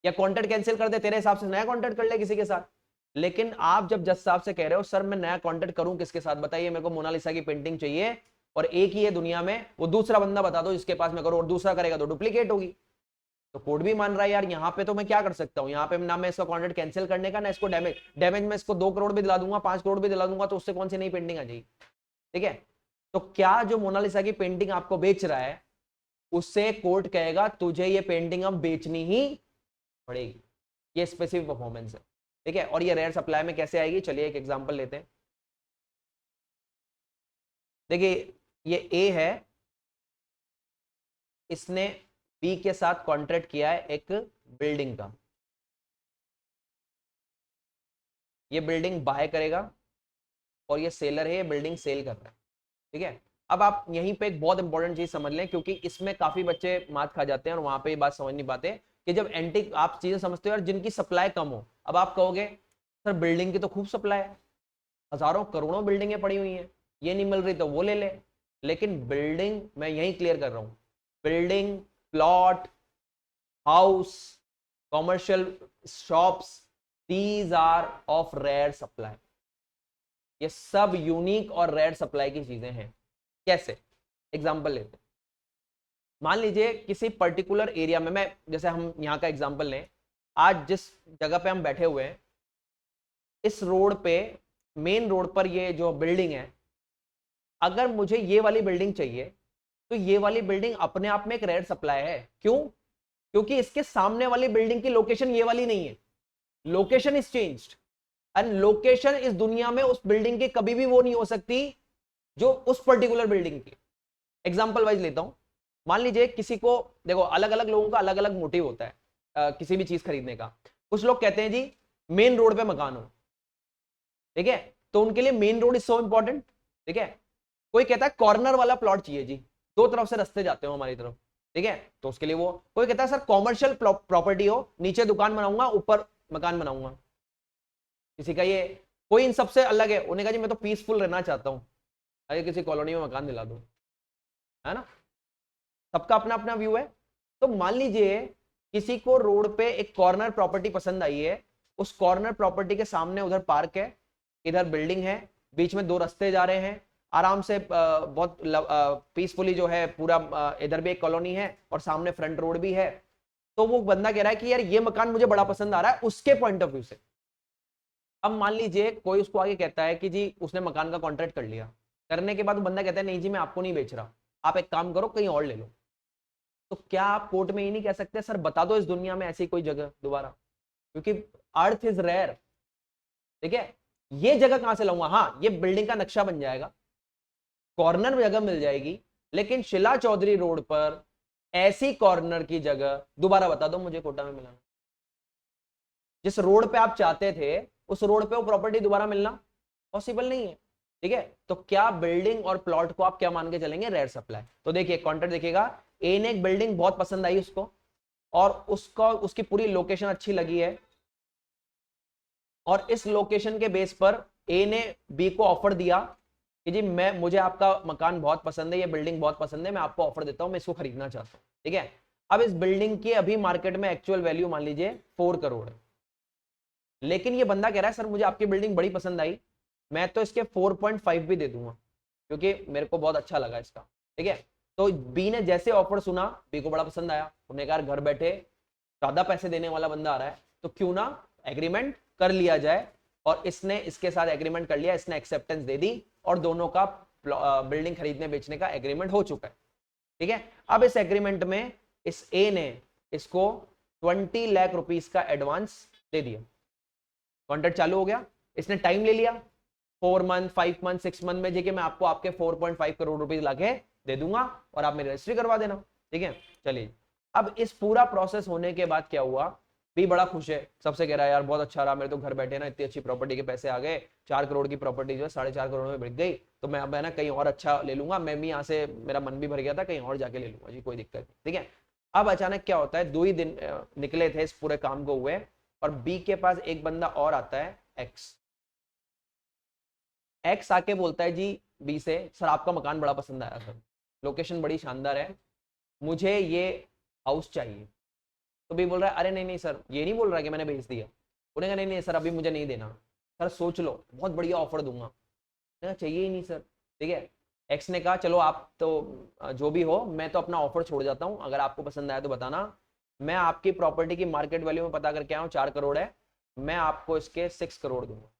या कॉन्ट्रैक्ट कैंसिल कर दे, तेरे हिसाब से नया कॉन्ट्रैक्ट कर ले किसी के साथ। लेकिन आप जब जज साहब से कह रहे हो सर मैं नया कॉन्ट्रैक्ट करूं किसके साथ बताइए, मेरे को मोनालिसा की पेंटिंग चाहिए और एक ही है दुनिया में, वो दूसरा बंदा बता दो जिसके पास मैं करूं, और दूसरा करेगा तो डुप्लीकेट होगी। तो कोर्ट भी मान रहा है यार यहाँ पे तो मैं क्या कर सकता हूँ, यहाँ पे ना मैं इसका कॉन्ट्रैक्ट कैंसिल करने का, ना इसको डैमेज में इसको 2 करोड़ भी दिला दूंगा, 5 करोड़ भी दिला दूंगा, तो उससे कौन सी नई पेंटिंग आ जाएगी। ठीक है, तो क्या जो मोनालिसा की पेंटिंग आपको बेच रहा है उससे कोर्ट कहेगा तुझे ये पेंटिंग अब बेचनी ही पड़ेगी। ये स्पेसिफिक परफॉर्मेंस है। ठीक है, और ये रेयर सप्लाई में कैसे आएगी, चलिए एक एग्जांपल लेते हैं। देखिए ये ए है, इसने बी के साथ कॉन्ट्रैक्ट किया है एक बिल्डिंग का, ये बिल्डिंग बाय करेगा और ये सेलर है, ये बिल्डिंग सेल कर रहा है। ठीक है, अब आप यहीं पे एक बहुत इंपॉर्टेंट चीज समझ लें, क्योंकि इसमें काफी बच्चे मात खा जाते हैं और वहां पे ये बात समझ नहीं पाते कि जब एंटिक आप चीजें समझते हो यार जिनकी सप्लाई कम हो। अब आप कहोगे सर बिल्डिंग की तो खूब सप्लाई है, हजारों करोड़ों बिल्डिंगें पड़ी हुई हैं, ये नहीं मिल रही तो वो ले ले। लेकिन बिल्डिंग, मैं यही क्लियर कर रहा हूं, building, plot, house, commercial shops, these are of rare supply. ये सब यूनिक और रेयर सप्लाई की चीजें हैं। कैसे? एग्जांपल लेते हैं। मान लीजिए किसी पर्टिकुलर एरिया में, मैं जैसे हम यहाँ का एग्जांपल लें, आज जिस जगह पे हम बैठे हुए हैं, इस रोड पे, मेन रोड पर ये जो बिल्डिंग है, अगर मुझे ये वाली बिल्डिंग चाहिए तो ये वाली बिल्डिंग अपने आप में एक रेयर सप्लाई है। क्यों? क्योंकि इसके सामने वाली बिल्डिंग की लोकेशन ये वाली नहीं है। Location is changed and location इस दुनिया में उस बिल्डिंग की कभी भी वो नहीं हो सकती जो उस पर्टिकुलर बिल्डिंग की। एग्जांपल वाइज लेता हूं। मान लीजिए किसी को, देखो अलग अलग लोगों का अलग अलग मोटिव होता है किसी भी चीज खरीदने का। कुछ लोग कहते हैं जी मेन रोड पे मकान हो, ठीक है, तो उनके लिए main road is so important, ठीक है। कोई कहता है कॉर्नर वाला प्लॉट चाहिए जी, दो तरफ से रास्ते जाते हो हमारी तरफ, ठीक है, तो उसके लिए वो। कोई कहता है सर कॉमर्शियल प्रॉपर्टी हो, नीचे दुकान बनाऊंगा ऊपर मकान बनाऊंगा। किसी का ये, कोई इन सबसे अलग है, उन्हें कहा जी मैं तो पीसफुल रहना चाहता हूं, अरे किसी कॉलोनी में मकान दिला दो, है ना। सबका अपना अपना व्यू है। तो मान लीजिए किसी को रोड पे एक कॉर्नर प्रॉपर्टी पसंद आई है, उस कॉर्नर प्रॉपर्टी के सामने उधर पार्क है, इधर बिल्डिंग है, बीच में दो रास्ते जा रहे हैं, आराम से बहुत पीसफुली जो है पूरा, इधर भी एक कॉलोनी है और सामने फ्रंट रोड भी है। तो वो बंदा कह रहा है कि यार ये मकान मुझे बड़ा पसंद आ रहा है उसके पॉइंट ऑफ व्यू से। अब मान लीजिए कोई उसको आगे कहता है कि जी उसने मकान का कॉन्ट्रैक्ट कर लिया, करने के बाद बंदा कहता है नहीं जी मैं आपको नहीं बेच रहा, आप एक काम करो कहीं और ले लो। तो क्या आप कोर्ट में ही नहीं कह सकते सर बता दो इस दुनिया में ऐसी कोई जगह दोबारा, क्योंकि अर्थ इज रेयर, ठीक है। ये जगह कहां से लाऊंगा? हाँ, ये बिल्डिंग का नक्शा बन जाएगा, कॉर्नर जगह मिल जाएगी, लेकिन शिला चौधरी रोड पर ऐसी कॉर्नर की जगह दोबारा बता दो मुझे कोटा में मिलाना। जिस रोड पे आप चाहते थे उस रोड पे वो प्रॉपर्टी दोबारा मिलना पॉसिबल नहीं है, ठीक है। तो क्या बिल्डिंग और प्लॉट को आप क्या मान के चलेंगे? Rare supply. तो देखिए कॉन्ट्रैक्ट देखिएगा, ए ने एक बिल्डिंग बहुत पसंद आई उसको, और उसका उसकी पूरी लोकेशन अच्छी लगी है, और इस लोकेशन के बेस पर ए ने बी को ऑफर दिया कि जी मुझे आपका मकान बहुत पसंद है, ये बिल्डिंग बहुत पसंद है, मैं आपको ऑफर देता हूं, मैं इसको खरीदना चाहता हूं, ठीक है। अब इस बिल्डिंग की अभी मार्केट में एक्चुअल वैल्यू मान लीजिए 4 करोड़ है, लेकिन ये बंदा कह रहा है सर मुझे आपकी बिल्डिंग बड़ी पसंद आई, मैं तो इसके 4.5 भी दे दूंगा क्योंकि मेरे को बहुत अच्छा लगा इसका, ठीक है। तो बी ने जैसे ऑफर सुना, बी को बड़ा पसंद आया, उन्हें कहा घर बैठे ज्यादा पैसे देने वाला बंदा आ रहा है तो क्यों ना एग्रीमेंट कर लिया जाए, और इसने इसके साथ एग्रीमेंट कर लिया, इसने एक्सेप्टेंस दे दी और दोनों का बिल्डिंग खरीदने बेचने का एग्रीमेंट हो चुका है, ठीक है। अब इस एग्रीमेंट में इस ए ने इसको 20 लाख रुपीस का एडवांस दे दिया, कॉन्ट्रैक्ट चालू हो गया। इसने टाइम ले लिया 4 मंथ 5 मंथ 6 मंथ में, जी मैं आपको आपके 4.5 करोड़ रुपए लाके दे दूंगा और आप मेरी रजिस्ट्री करवा देना, ठीक है। चलिए, अब इस पूरा प्रोसेस होने के बाद क्या हुआ, भी बड़ा खुश है, सबसे कह रहा है यार बहुत अच्छा रहा, मेरे तो घर बैठे ना इतनी अच्छी प्रॉपर्टी के पैसे आ गए, 4 करोड़ की प्रॉपर्टी जो है 4.5 करोड़ में बिक गई, तो मैं अब है ना कहीं और अच्छा ले लूंगा, मैं भी यहाँ से मेरा मन भी भर गया था, कहीं और जाके ले लूंगा जी, कोई दिक्कत नहीं, ठीक है। अब अचानक क्या होता है, 2 ही दिन निकले थे इस पूरे काम को हुए, और बी के पास एक बंदा और आता है एक्स। एक्स आके बोलता है जी बी से, सर आपका मकान बड़ा पसंद आया सर, लोकेशन बड़ी शानदार है, मुझे ये हाउस चाहिए। तो बी बोल रहा है अरे नहीं नहीं सर, ये नहीं बोल रहा कि मैंने भेज दिया। उन्हें कहा नहीं नहीं सर अभी मुझे नहीं देना, सर सोच लो बहुत बढ़िया ऑफर दूंगा। चाहिए ही नहीं सर, ठीक है। एक्स ने कहा चलो आप तो जो भी हो, मैं तो अपना ऑफर छोड़ जाता हूँ, अगर आपको पसंद आया तो बताना, मैं आपकी प्रॉपर्टी की मार्केट वैल्यू में पता करके आया हूँ 4 करोड़ है, मैं आपको इसके 6 करोड़ दूंगा।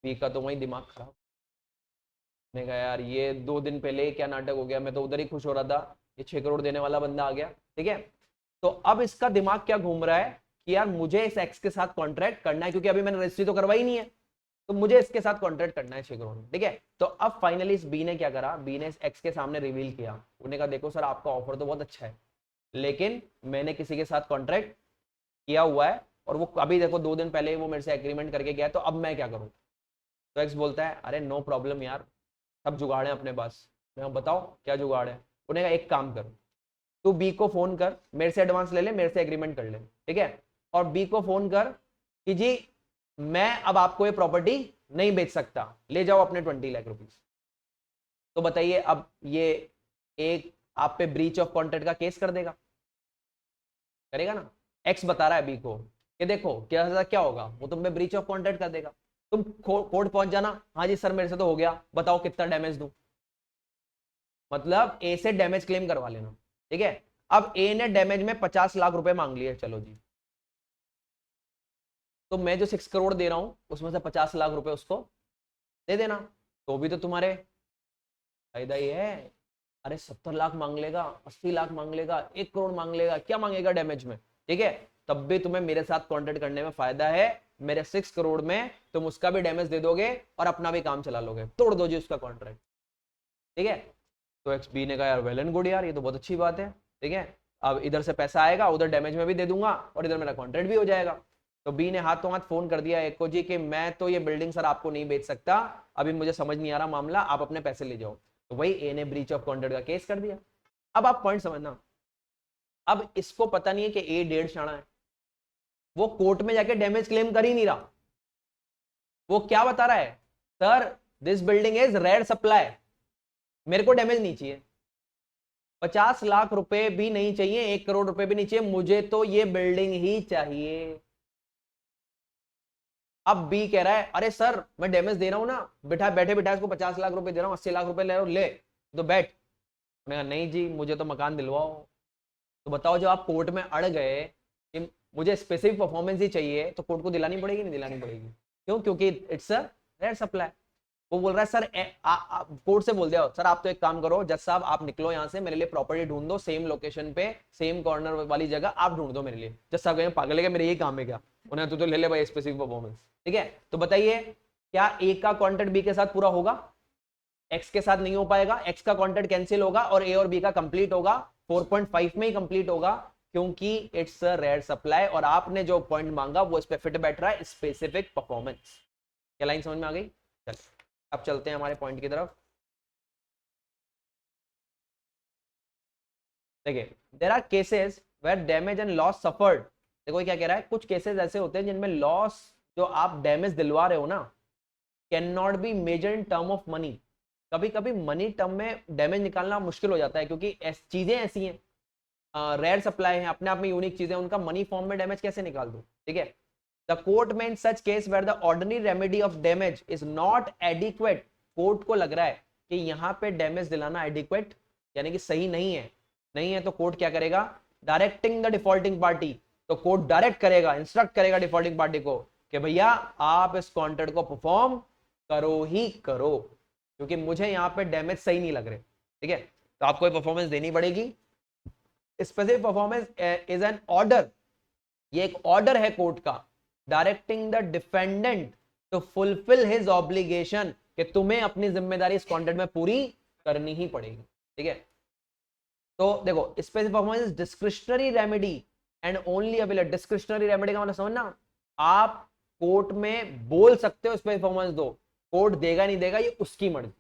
बी का तो वही दिमाग खराब, ने कहा यार ये 2 दिन पहले क्या नाटक हो गया, मैं तो उधर ही खुश हो रहा था, ये 6 करोड़ देने वाला बंदा आ गया, ठीक है। तो अब इसका दिमाग क्या घूम रहा है कि यार मुझे इस एक्स के साथ कॉन्ट्रैक्ट करना है, क्योंकि अभी मैंने रजिस्ट्री तो करवाई नहीं है, तो मुझे इसके साथ कॉन्ट्रैक्ट करना है 6 करोड़ में, ठीक है। तो अब फाइनली इस बी ने क्या करा, बी ने इस एक्स के सामने रिवील किया, उन्होंने कहा देखो सर आपका ऑफर तो बहुत अच्छा है, लेकिन मैंने किसी के साथ कॉन्ट्रैक्ट किया हुआ है, और वो अभी देखो 2 दिन पहले वो मेरे से एग्रीमेंट करके गया, तो अब मैं क्या करूं। तो एक्स बोलता है अरे नो प्रॉब्लम यार, सब जुगाड़ है अपने पास। मैं बताओ क्या जुगाड़ है। उन्हें कहा एक काम कर, तू बी को फोन कर, मेरे से एडवांस ले ले, मेरे से एग्रीमेंट कर ले, ठीक है, और बी को फोन कर कि जी मैं अब आपको ये प्रॉपर्टी नहीं बेच सकता, ले जाओ अपने 20 लाख रुपीस। तो बताइए अब ये एक आप पे ब्रीच ऑफ कॉन्ट्रैक्ट का केस कर देगा, करेगा ना। एक्स बता रहा है बी को कि देखो क्या होगा, वो तुम पे ब्रीच ऑफ कॉन्ट्रैक्ट कर देगा। तुम कोर्ट पहुंच जाना, हाँ जी सर मेरे से तो हो गया, बताओ कितना डैमेज दूं, मतलब ए से डैमेज क्लेम करवा लेना, ठीक है। अब ए ने डैमेज में 50 लाख रुपए मांग लिए, चलो जी, तो मैं जो 6 करोड़ दे रहा हूं उसमें से 50 लाख रुपए उसको दे देना, तो भी तो तुम्हारे फायदा ही है। अरे 70 लाख मांग लेगा, 80 लाख मांग लेगा, 1 करोड़ मांग लेगा, क्या मांगेगा डैमेज में, ठीक है, तब भी तुम्हें मेरे साथ कॉन्ट्रैक्ट करने में फायदा है। मेरे 6 करोड़ में तुम उसका भी डैमेज दे दोगे और अपना भी काम चला लोगे, तोड़ दो जी उसका कॉन्ट्रैक्ट, ठीक है। तो एक्स बी ने कहा यार वेल एंड गुड यार, ये तो बहुत अच्छी बात है, ठीक है। अब इधर से पैसा आएगा, उधर डैमेज में भी दे दूंगा और इधर मेरा कॉन्ट्रैक्ट भी हो जाएगा। तो बी ने हाथों हाथ फोन कर दिया एक को जी कि मैं तो ये बिल्डिंग सर आपको नहीं बेच सकता, अभी मुझे समझ नहीं आ रहा मामला, आप अपने पैसे ले जाओ। तो वही ए ने ब्रीच ऑफ कॉन्ट्रैक्ट का केस कर दिया। अब आप पॉइंट समझना, अब इसको पता नहीं है कि ए 1.5 शाणा है, वो कोर्ट में जाके डैमेज क्लेम कर ही नहीं रहा। वो क्या बता रहा है, sir this building is red supply, मेरे को डैमेज नहीं चाहिए, 50 लाख रुपए भी नहीं चाहिए, 1 करोड़ रुपए भी नहीं चाहिए, मुझे तो ये बिल्डिंग ही चाहिए। अब बी कह रहा है अरे सर मैं डैमेज दे रहा हूं ना, बैठे बिठा इसको 50 लाख रुपए दे रहा हूं, 80 लाख रुपए ले रहा हूं, ले तो बैठ। उन्होंने कहा नहीं जी मुझे तो मकान दिलवाओ। तो बताओ जब आप कोर्ट में अड़ गए कि मुझे स्पेसिफिक परफॉर्मेंस ही चाहिए, तो कोर्ट को दिलानी पड़ेगी नहीं दिलानी पड़ेगी, क्यों, क्योंकि इट्स अ रेयर सप्लाई। वो बोल रहा है सर कोर्ट से बोल दिया सर आप तो एक काम करो जज साहब, आप निकलो यहाँ से, मेरे लिए प्रॉपर्टी ढूंढ दो सेम लोकेशन पे सेम कॉर्नर वाली जगह, आप ढूंढ दो मेरे लिए। जज साहब कहेंगे पागल है क्या, मेरे यही काम है क्या, उन्हें तू तो ले ले भाई स्पेसिफिक परफॉर्मेंस, ठीक है। तो बताइए क्या ए का कॉन्ट्रैक्ट बी के साथ पूरा होगा, एक्स के साथ नहीं हो पाएगा, एक्स का कॉन्ट्रैक्ट कैंसिल होगा और ए और बी का कंप्लीट होगा, 4.5 में ही कंप्लीट होगा, क्योंकि इट्स अ रेयर सप्लाई और आपने जो पॉइंट मांगा वो इस पे फिट बैठ रहा है, स्पेसिफिक परफॉर्मेंस। क्या लाइन समझ में आ गई? चल अब चलते हैं हमारे पॉइंट की तरफ। देखिए there are cases where damage and loss suffered. देखो क्या कह रहा है, कुछ केसेस ऐसे होते हैं जिनमें लॉस जो आप डैमेज दिलवा रहे हो ना can not be measure in term of money. कभी कभी मनी टर्म में डैमेज निकालना मुश्किल हो जाता है, क्योंकि चीजें ऐसी हैं, रेयर सप्लाई है, अपने आप में यूनिक चीजें, उनका मनी फॉर्म में डैमेज कैसे निकाल दो, ठीक है। द कोर्ट में in such case where the ordinary remedy of damage is not adequate, court को लग रहा है कि यहाँ पे डैमेज दिलाना एडिक्वेट यानी कि सही नहीं है, नहीं है तो कोर्ट क्या करेगा, डायरेक्टिंग द डिफॉल्टिंग पार्टी, तो कोर्ट डायरेक्ट करेगा, इंस्ट्रक्ट करेगा डिफॉल्टिंग पार्टी को कि भैया आप इस कॉन्ट्रैक्ट को परफॉर्म करो ही करो, क्योंकि मुझे यहाँ पे डैमेज सही नहीं लग रहे, ठीक है। तो आपको परफॉर्मेंस देनी पड़ेगी। Specific performance is an order, ये एक ऑर्डर है कोर्ट का, directing the defendant to fulfil his obligation, कि तुम्हें अपनी जिम्मेदारी इस कॉन्ट्रैक्ट में पूरी करनी ही पड़ेगी, ठीक है। तो देखो specific performance discretionary remedy and only available. Discretionary remedy का मतलब समझना, आप कोर्ट में बोल सकते हो स्पेसिफिक परफॉर्मेंस दो, कोर्ट देगा नहीं देगा ये उसकी मर्जी।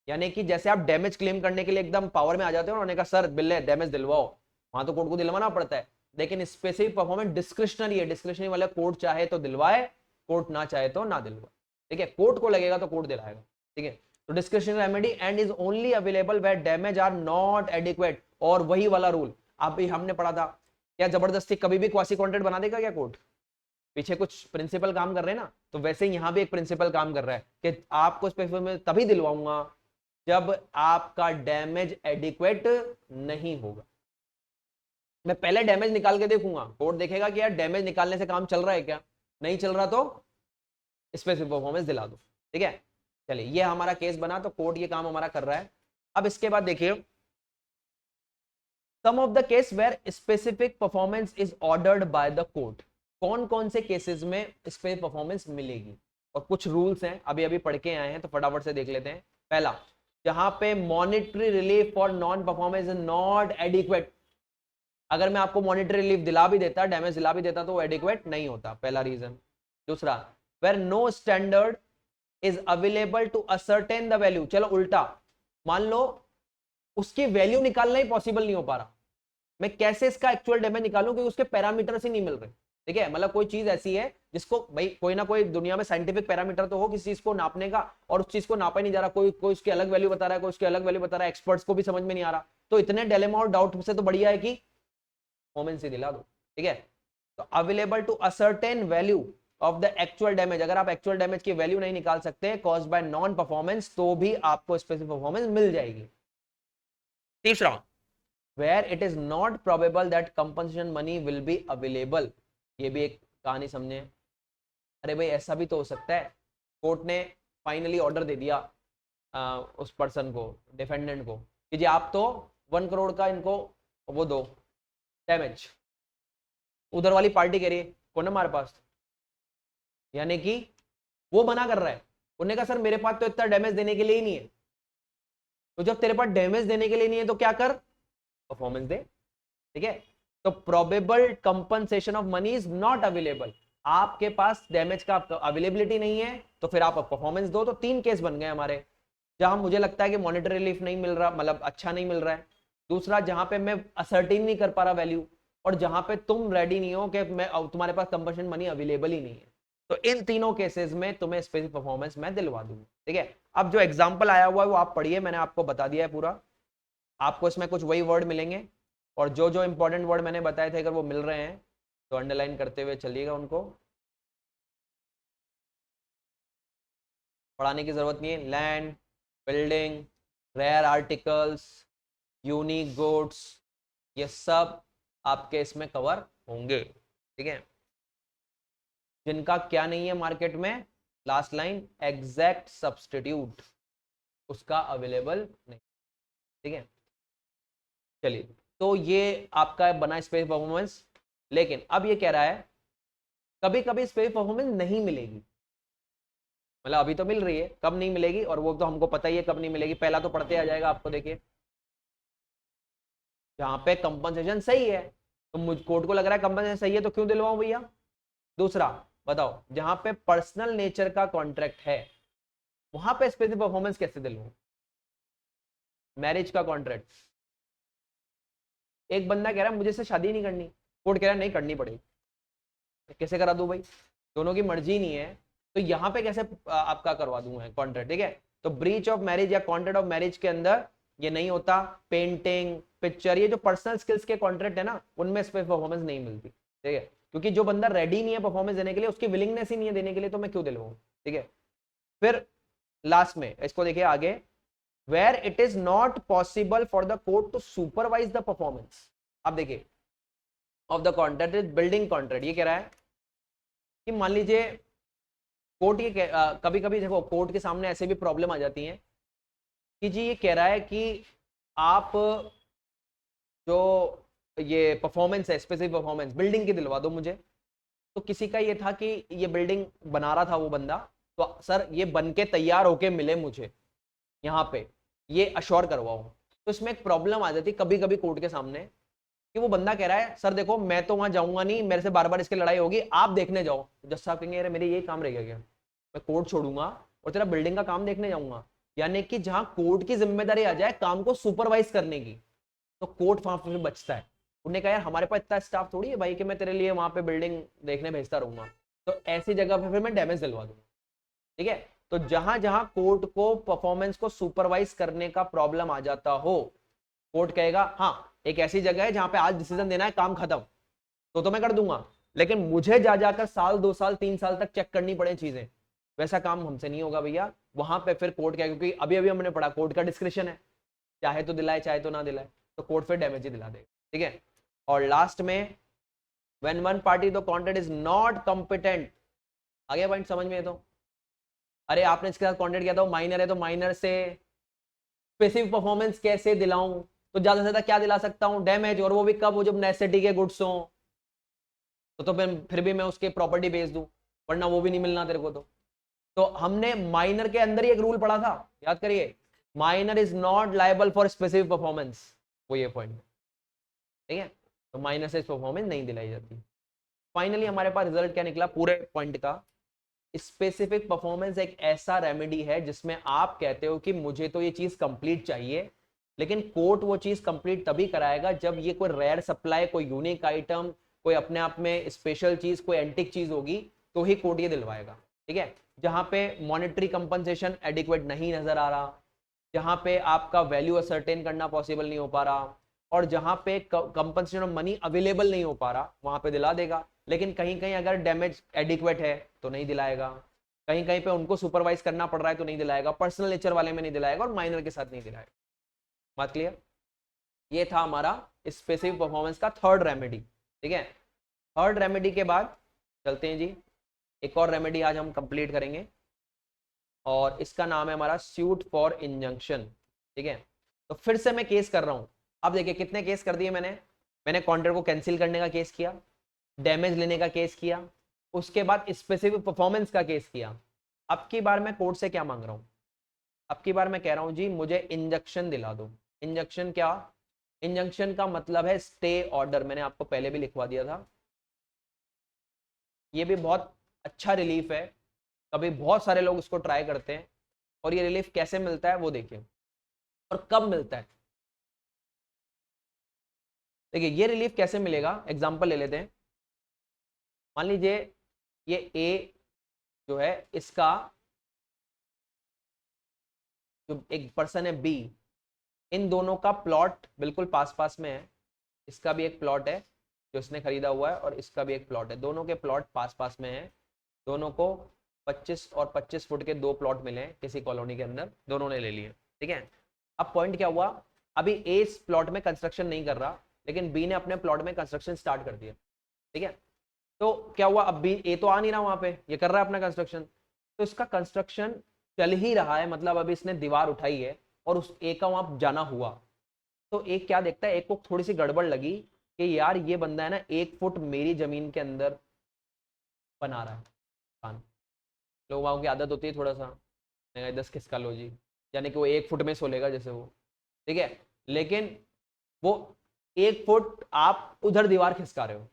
यानी कि जैसे आप डैमेज क्लेम करने के लिए एकदम पावर में आ जाते हो, उन्होंने कहा सर बिल्ले डैमेज दिलवाओ, वहां तो कोर्ट को दिलवाना पड़ता है, लेकिन स्पेसिफिक परफॉर्मेंस डिस्क्रिशनरी है, डिस्क्रिशनरी वाला कोर्ट चाहे तो दिलवाए, कोर्ट ना चाहे तो ना दिलवाए, ठीक है। कोर्ट को लगेगा तो कोर्ट दिलाएगा, ठीक है। तो discretionary remedy and is only available where damage are not adequate, और वही वाला रूल अभी हमने पढ़ा था, क्या जबरदस्ती कभी भी क्वासी कॉन्ट्रैक्ट बना देगा क्या कोर्ट, पीछे कुछ प्रिंसिपल काम कर रहे हैं ना, तो वैसे ही यहां भी एक प्रिंसिपल काम कर रहा है कि आपको स्पेसिफिक में तभी दिलवाऊंगा जब आपका डैमेज एडिक्वेट नहीं होगा। मैं पहले डैमेज निकाल के देखूंगा, कोर्ट देखेगा कि यार डैमेज निकालने से काम चल रहा है क्या, नहीं चल रहा तो स्पेसिफिक परफॉर्मेंस दिला दो, ठीक है। चलिए ये हमारा केस बना, तो कोर्ट ये काम हमारा कर रहा है। अब इसके बाद देखिए some of the case where specific performance is ordered by the court. कौन कौन से केसेस में स्पेसिफिक परफॉर्मेंस मिलेगी और कुछ रूल्स हैं, अभी अभी पढ़ के आए हैं तो फटाफट से देख लेते हैं। पहला, जहां पे monetary relief for non performance is not adequate, अगर मैं आपको मॉनिटरी रिलीफ दिला भी देता, डैमेज दिला भी देता, तो वो एडिक्वेट नहीं होता, पहला रीजन। दूसरा, where no standard is available to ascertain the value, चलो उल्टा, मान लो उसकी वैल्यू निकालना ही पॉसिबल नहीं हो पा रहा, मैं कैसे इसका एक्चुअल डैमेज निकालूं क्योंकि उसके पैरामीटर्स ही नहीं मिल रहे, ठीक है, मतलब कोई चीज ऐसी है जिसको भाई कोई ना कोई दुनिया में साइंटिफिक पैरामीटर तो हो किसी चीज को नापने का, और उस चीज को नापा ही नहीं जा रहा, कोई कोई उसकी अलग वैल्यू बता रहा है, कोई उसकी अलग वैल्यू बता रहा है, एक्सपर्ट्स को भी समझ में नहीं आ रहा। तो इतने डिलेमा और डाउट से तो बढ़िया है कि परफॉर्मेंस ही दिला दो। ठीक है, तो available to ascertain value of the actual damage, अगर आप एक्चुअल डैमेज की वैल्यू नहीं निकाल सकते कॉज बाय नॉन परफॉर्मेंस, तो भी आपको स्पेसिफिक परफॉर्मेंस मिल जाएगी। तीसरा, where it is not probable that compensation money will be available, ये भी एक कहानी समझे। अरे भाई ऐसा भी तो हो सकता है, कोर्ट ने फाइनली ऑर्डर दे दिया उस पर्सन को, डिफेंडेंट को, कि जी आप तो 1 करोड़ का इनको वो दो डैमेज, उधर वाली पार्टी कह रही है कौन है हमारे पास, यानी कि वो मना कर रहा है, उन्होंने कहा सर मेरे पास तो इतना डैमेज देने के लिए ही नहीं है। तो जब तेरे पास डैमेज देने के लिए नहीं है तो क्या कर, परफॉर्मेंस दे। ठीक है, तो probable compensation of money is not available, आपके पास डैमेज का अवेलेबिलिटी नहीं है तो फिर आप परफॉर्मेंस दो। तो 3 केस बन गए हमारे, जहां मुझे लगता है कि मॉनेटरी रिलीफ नहीं मिल रहा, मतलब अच्छा नहीं मिल रहा है, दूसरा जहां पे मैं असर्टेन नहीं कर पा रहा वैल्यू, और जहां पे तुम रेडी नहीं हो कि मैं तुम्हारे पास कंपनसेशन मनी अवेलेबल ही नहीं है। तो इन तीनों केसेस में तुम्हें स्पेसिफिक परफॉर्मेंस मैं दिलवा दूंगा। ठीक है, अब जो एग्जांपल आया हुआ है वो आप पढ़िए, मैंने आपको बता दिया है पूरा, आपको इसमें कुछ वही वर्ड मिलेंगे, और जो जो इंपॉर्टेंट वर्ड मैंने बताए थे अगर वो मिल रहे हैं तो अंडरलाइन करते हुए चलिएगा, उनको पढ़ाने की जरूरत नहीं है। Land, building, rare articles, unique goods, ये सब आपके इसमें कवर होंगे। ठीक है, जिनका क्या नहीं है मार्केट में, लास्ट लाइन एग्जैक्ट सब्स्टिट्यूट, उसका अवेलेबल नहीं। ठीक है, चलिए, तो ये आपका बना स्पेस परफॉर्मेंस। लेकिन अब ये कह रहा है कभी कभी स्पेस परफॉर्मेंस नहीं मिलेगी, मतलब अभी तो मिल रही है, कब नहीं मिलेगी और वो तो हमको पता ही है कब नहीं मिलेगी। पहला तो पढ़ते आ जाएगा आपको, देखिए जहां पे कंपनसेशन सही है, तो मुझ कोर्ट को लग रहा है कंपनसेशन सही है तो क्यों दिलवाऊं भैया। दूसरा बताओ, जहां पे पर्सनल नेचर का कॉन्ट्रैक्ट है वहां पे स्पेसिफिक परफॉर्मेंस कैसे दिलवाऊं। मैरिज का कॉन्ट्रैक्ट, एक बंदा कह रहा है मुझे से शादी नहीं करनी, कोर्ट कह रहा है नहीं करनी पड़ेगी, कैसे करा दूं भाई, दोनों की मर्जी नहीं है, तो यहां पे कैसे आपका करवा दूंगा कॉन्ट्रैक्ट। ठीक है, तो ब्रीच ऑफ मैरिज या कॉन्ट्रैक्ट ऑफ मैरिज के अंदर ये नहीं होता। पेंटिंग, पिक्चर, ये जो पर्सनल स्किल्स के कॉन्ट्रैक्ट है ना, उनमें स्पेसिफिक परफॉर्मेंस नहीं मिलती। ठीक है, क्योंकि जो बंदा रेडी नहीं है परफॉर्मेंस देने के लिए, उसकी विलिंगनेस ही नहीं है देने के लिए, तो मैं क्यों दिलवाऊं। ठीक है, फिर लास्ट में इसको देखिए आगे, where it is not possible for the court to supervise the performance. अब देखिए of the contract is building contract, ये कह रहा है कि मान लीजिए कोर्ट ये कभी कभी देखो कोर्ट के सामने ऐसे भी प्रॉब्लम आ जाती है कि जी ये कह रहा है कि आप जो ये परफॉर्मेंस है, स्पेसिफिक परफॉर्मेंस बिल्डिंग की दिलवा दो मुझे। तो किसी का ये था कि ये बिल्डिंग बना रहा था वो बंदा, तो सर ये बन के तैयार होके मिले मुझे यहाँ पे, ये अश्योर करवाओ। तो इसमें एक प्रॉब्लम आ जाती कभी कभी कोर्ट के सामने कि वो बंदा कह रहा है सर देखो मैं तो वहां जाऊंगा नहीं, मेरे से बार बार इसकी लड़ाई होगी, आप देखने जाओ। जज साहब कहेंगे अरे मेरे ये काम रह गया, मैं कोर्ट छोड़ूंगा और तेरा बिल्डिंग का काम देखने जाऊंगा। यानी कि जहां कोर्ट की जिम्मेदारी आ जाए काम को सुपरवाइज करने की, तो कोर्ट वहां पर बचता है। उन्होंने कहा यार हमारे पास इतना स्टाफ थोड़ी है भाई कि मैं तेरे लिए वहां पे बिल्डिंग देखने भेजता रहूंगा, तो ऐसी जगह पे फिर मैं डैमेज दिलवा दूंगा। ठीक है, तो जहां जहां कोर्ट को परफॉर्मेंस को सुपरवाइज करने का प्रॉब्लम आ जाता हो, कोर्ट कहेगा हाँ एक ऐसी जगह है जहां पे आज डिसीजन देना है, काम खत्म, तो मैं कर दूंगा, लेकिन मुझे जा जाकर साल 2 साल 3 साल तक चेक करनी पड़े चीजें, वैसा काम हमसे नहीं होगा भैया। वहां पे फिर कोर्ट क्या, क्योंकि अभी अभी हमने पढ़ा कोर्ट का डिस्क्रिप्शन है, चाहे तो दिलाए चाहे तो ना दिलाए, तो कोर्ट फिर डैमेज ही दिला देगा। ठीक है, और लास्ट में when one party the contract is not competent, आगे पॉइंट समझ में। तो अरे आपने इसके साथ कॉन्ट्रैक्ट किया था माइनर है, तो माइनर से स्पेसिफिक परफॉर्मेंस कैसे दिलाऊं, तो ज्यादा से ज्यादा क्या दिला सकता हूं, डैमेज, और वो भी कब, वो जब नेसेसिटी के गुड्स हो, तो फिर भी मैं उसके प्रॉपर्टी बेच दूं, वरना वो भी नहीं मिलना तेरे को। तो हमने माइनर के अंदर ही एक रूल पढ़ा था, याद करिए, minor is not liable for specific performance, वो ये पॉइंट। ठीक है, तो माइनर से परफॉर्मेंस नहीं दिलाई जाती। फाइनली हमारे पास रिजल्ट क्या निकला पूरे पॉइंट का, स्पेसिफिक परफॉर्मेंस एक ऐसा रेमेडी है जिसमें आप कहते हो कि मुझे तो ये चीज कंप्लीट चाहिए, लेकिन कोर्ट वो चीज कंप्लीट तभी कराएगा जब ये कोई रेयर सप्लाई, कोई यूनिक आइटम, कोई अपने आप में स्पेशल चीज, कोई एंटिक चीज होगी तो ही कोर्ट ये दिलवाएगा, ठीक है। जहां पे मॉनेटरी कंपनसेशन एडिक्वेट नहीं नजर आ रहा, जहां पे आपका वैल्यू असर्टेन करना पॉसिबल नहीं हो पा रहा, और जहां पे कंपनसेशन ऑफ मनी अवेलेबल नहीं हो पा रहा, वहां पे दिला देगा। लेकिन कहीं कहीं अगर डैमेज एडिक्वेट है तो नहीं दिलाएगा, कहीं कहीं पे उनको सुपरवाइज करना पड़ रहा है तो नहीं दिलाएगा, पर्सनल नेचर वाले में नहीं दिलाएगा, और माइनर के साथ नहीं दिलाएगा। बात क्लियर? ये था हमारा स्पेसिफिक परफॉर्मेंस का थर्ड रेमेडी, ठीक है। थर्ड रेमेडी के बाद चलते हैं जी, एक और रेमेडी आज हम कंप्लीट करेंगे, और इसका नाम है हमारा सूट फॉर इंजंक्शन, ठीक है। तो फिर से मैं केस कर रहा हूं। अब देखिए कितने केस कर दिए मैंने कॉन्ट्रैक्ट को कैंसिल करने का केस किया, डैमेज लेने का केस किया, उसके बाद स्पेसिफिक परफॉर्मेंस का केस किया। अब की बार मैं कोर्ट से क्या मांग रहा हूं? अब की बार मैं कह रहा हूं जी मुझे इंजंक्शन दिला दो। इंजंक्शन क्या? इंजंक्शन का मतलब है स्टे ऑर्डर, मैंने आपको पहले भी लिखवा दिया था। ये भी बहुत अच्छा रिलीफ है, कभी बहुत सारे लोग इसको ट्राई करते हैं, और ये रिलीफ कैसे मिलता है वो देखिए, और कब मिलता है। देखिए ये रिलीफ कैसे मिलेगा, एग्जांपल ले लेते हैं। मान लीजिए ये ए जो है, इसका जो एक पर्सन है बी, इन दोनों का प्लॉट बिल्कुल पास पास में है। इसका भी एक प्लॉट है जो इसने खरीदा हुआ है, और इसका भी एक प्लॉट है, दोनों के प्लॉट पास पास में है। दोनों को 25 और 25 फुट के दो प्लॉट मिले हैं किसी कॉलोनी के अंदर, दोनों ने ले लिए, ठीक है। अब पॉइंट क्या हुआ, अभी ए इस प्लॉट में कंस्ट्रक्शन नहीं कर रहा, लेकिन बी ने अपने प्लॉट में कंस्ट्रक्शन स्टार्ट कर दिया, ठीक है। तो क्या हुआ, अब बी, ए तो आ नहीं रहा वहां पे, ये कर रहा है अपना कंस्ट्रक्शन, तो इसका कंस्ट्रक्शन चल ही रहा है, मतलब अभी इसने दीवार उठाई है और उस ए का वहां जाना हुआ। तो एक क्या देखता है, एक को थोड़ी सी गड़बड़ लगी कि यार ये बंदा है ना 1 फुट मेरी जमीन के अंदर बना रहा है। लोगों की आदत होती है थोड़ा सा 10 खिसका लो जी, यानी कि वो 1 फुट में सोलेगा जैसे वो, ठीक है। लेकिन वो 1 फुट आप उधर दीवार खिसका रहे हो,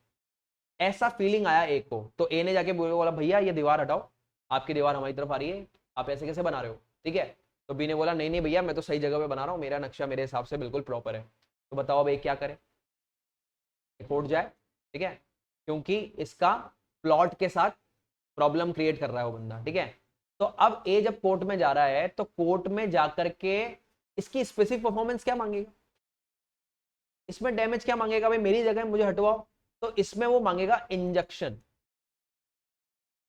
ऐसा फीलिंग आया एक को। तो ए ने जाके बोला भैया ये दीवार हटाओ, आपकी दीवार हमारी तरफ आ रही है, आप ऐसे कैसे बना रहे हो, ठीक है। तो बी ने बोला नहीं नहीं भैया मैं तो सही जगह पे बना रहा हूँ, मेरा नक्शा मेरे हिसाब से बिल्कुल प्रॉपर है। तो बताओ अब ए क्या करे, कोर्ट जाए, ठीक है, क्योंकि इसका प्लॉट के साथ प्रॉब्लम क्रिएट कर रहा है वो बंदा, ठीक है। तो अब ए जब कोर्ट में जा रहा है, तो कोर्ट में जाकर के इसकी स्पेसिफिक परफॉर्मेंस क्या मांगेगा, इसमें डैमेज क्या मांगेगा, भाई मेरी जगह मुझे हटवाओ। तो इसमें वो मांगेगा इंजंक्शन।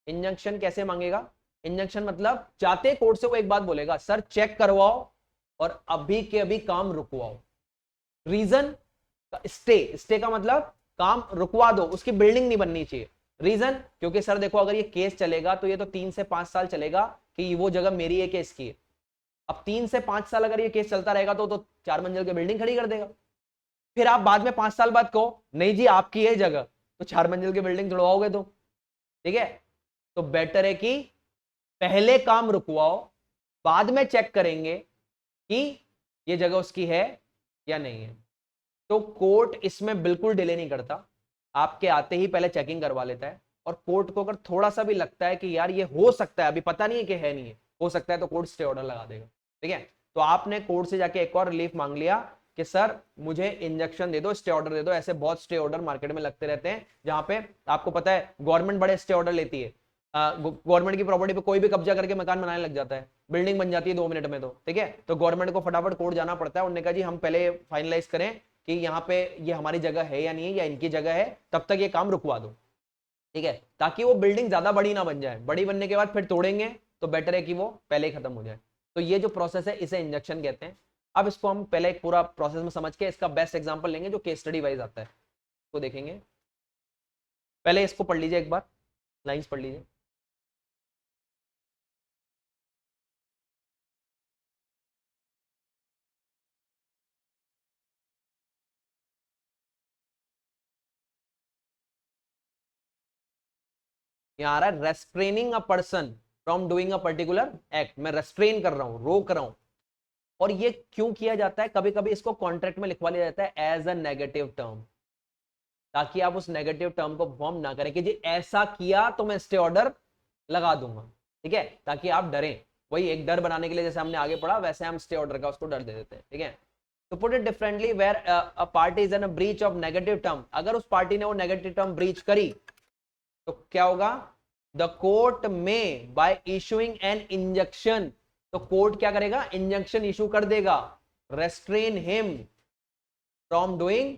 इंजंक्शन कैसे मांगेगा? इंजंक्शन मतलब जाते कोर्ट से वो एक बात बोलेगा, सर चेक करवाओ और अभी के अभी काम रुकवाओ। रीजन, स्टे, स्टे का मतलब काम रुकवा दो, उसकी बिल्डिंग नहीं बननी चाहिए। रीजन, क्योंकि सर देखो अगर ये केस चलेगा तो ये तो 3 से 5 साल चलेगा कि वो जगह मेरी है केस की है। अब 3 से 5 साल अगर ये केस चलता रहेगा तो 4 मंजिल की बिल्डिंग खड़ी कर देगा। फिर आप बाद में 5 साल बाद कहो नहीं जी आपकी है जगह, तो 4 मंजिल की बिल्डिंग तुड़वाओगे तो, ठीक है। तो बेटर है कि पहले काम रुकवाओ, बाद में चेक करेंगे कि ये जगह उसकी है या नहीं है। तो कोर्ट इसमें बिल्कुल डिले नहीं करता, आपके आते ही पहले चेकिंग करवा लेता है। और कोर्ट को अगर थोड़ा सा भी लगता है कि यार ये हो सकता है, अभी पता नहीं है कि है नहीं है, हो सकता है, तो कोर्ट स्टे ऑर्डर लगा देगा, ठीक है। तो आपने कोर्ट से जाके एक और रिलीफ मांग लिया कि सर मुझे इंजेक्शन दे दो, स्टे ऑर्डर दे दो। ऐसे बहुत स्टे ऑर्डर मार्केट में लगते रहते हैं, जहां पे आपको पता है गवर्नमेंट बड़े स्टे ऑर्डर लेती है। गवर्नमेंट की प्रॉपर्टी पे कोई भी कब्जा करके मकान बनाने लग जाता है, बिल्डिंग बन जाती है 2 मिनट में, तो ठीक है। तो गवर्नमेंट को फटाफट कोर्ट जाना पड़ता है, उन्होंने कहा जी हम पहले फाइनलाइज करें कि यहाँ पे ये हमारी जगह है या नहीं है, या इनकी जगह है, तब तक ये काम रुकवा दो, ठीक है, ताकि वो बिल्डिंग ज्यादा बड़ी ना बन जाए। बड़ी बनने के बाद फिर तोड़ेंगे तो बेटर है कि वो पहले ही खत्म हो जाए। तो ये जो प्रोसेस है इसे इंजेक्शन कहते हैं। अब इसको हम पहले एक पूरा प्रोसेस में समझ के इसका बेस्ट एग्जांपल लेंगे जो केस स्टडी वाइज आता है, तो देखेंगे। पहले इसको पढ़ लीजिए एक बार, लाइंस पढ़ लीजिए। यहाँ आ रहा है restraining a person from doing a particular act. मैं रेस्ट्रेन कर रहा हूं, रोक रहा हूं। और ये क्यों किया जाता है? कभी कभी इसको कॉन्ट्रैक्ट में लिखवा लिया जाता है एज अ नेगेटिव टर्म, ताकि आप उस नेगेटिव टर्म को परफॉर्म ना करें कि जी ऐसा किया तो मैं स्टे ऑर्डर लगा दूंगा, ठीक है, ताकि आप डरें। वही एक डर बनाने के लिए, जैसे हमने आगे पढ़ा, वैसे हम स्टे ऑर्डर का उसको डर दे देते हैं, ठीक है। तो put it differently, where a party is in a breach of negative term, अगर उस पार्टी ने वो नेगेटिव टर्म ब्रीच करी तो क्या होगा, द कोर्ट में बाय इशूइंग एन इंजंक्शन, तो कोर्ट क्या करेगा, इंजंक्शन इशू कर देगा, restrain him from doing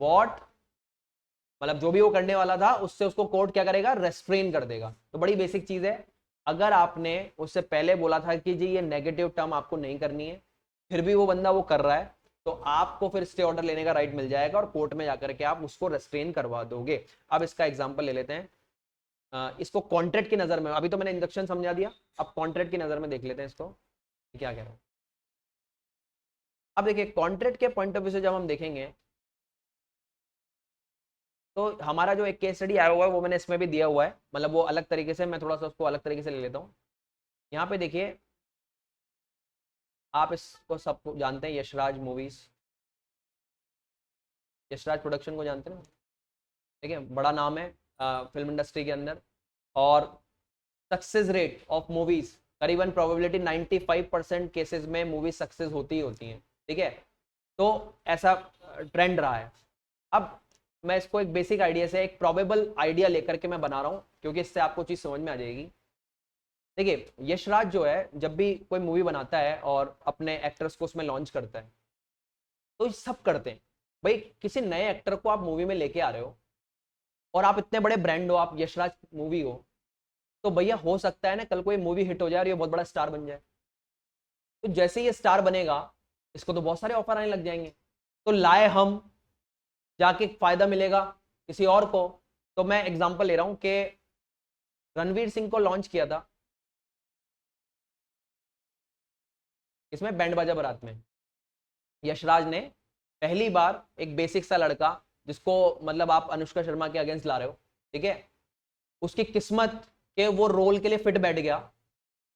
what, मतलब जो भी वो करने वाला था उससे उसको कोर्ट क्या करेगा, रेस्ट्रेन कर देगा। तो बड़ी बेसिक चीज है, अगर आपने उससे पहले बोला था कि जी ये नेगेटिव टर्म आपको नहीं करनी है, फिर भी वो बंदा वो कर रहा है, तो आपको फिर स्टे ऑर्डर लेने का राइट मिल जाएगा और कोर्ट में जाकर के आप उसको रेस्ट्रेन करवा दोगे। अब इसका एग्जांपल ले लेते हैं, इसको कॉन्ट्रैक्ट की नजर में, अभी तो मैंने इंडक्शन समझा दिया, अब कॉन्ट्रैक्ट की नजर में देख लेते हैं इसको क्या कह रहा हूं। अब देखिए कॉन्ट्रैक्ट के पॉइंट ऑफ व्यू से जब हम देखेंगे तो हमारा जो एक केस स्टडी आया हुआ है वो मैंने इसमें भी दिया हुआ है, मतलब वो अलग तरीके से, मैं थोड़ा सा उसको अलग तरीके से ले लेता हूँ। यहाँ पे देखिए, आप इसको सब जानते हैं, यशराज मूवीज, यशराज प्रोडक्शन को जानते हैं ना, ठीक है, बड़ा नाम है फिल्म इंडस्ट्री के अंदर, और सक्सेस रेट ऑफ मूवीज करीबन प्रोबेबिलिटी 95% केसेस में मूवी सक्सेस होती ही होती हैं, ठीक है, तो ऐसा ट्रेंड रहा है। अब मैं इसको एक बेसिक आइडिया से, एक प्रोबेबल आइडिया लेकर के मैं बना रहा हूँ, क्योंकि इससे आपको चीज समझ में आ जाएगी। देखिए यशराज जो है जब भी कोई मूवी बनाता है और अपने एक्टर्स को उसमें लॉन्च करता है, तो सब करते हैं, भाई किसी नए एक्टर को आप मूवी में लेके आ रहे हो और आप इतने बड़े ब्रांड हो, आप यशराज मूवी हो, तो भैया हो सकता है ना कल कोई मूवी हिट हो जाए और ये बहुत बड़ा स्टार बन जाए, तो जैसे ये स्टार बनेगा इसको तो बहुत सारे ऑफर आने लग जाएंगे, तो लाए हम, जाके फायदा मिलेगा किसी और को। तो मैं एग्जांपल ले रहा हूं कि रणवीर सिंह को लॉन्च किया था इसमें बैंड बाजा बारात में, यशराज ने पहली बार एक बेसिक सा लड़का जिसको मतलब आप अनुष्का शर्मा के अगेंस्ट ला रहे हो, ठीक है, उसकी किस्मत के वो रोल के लिए फिट बैठ गया,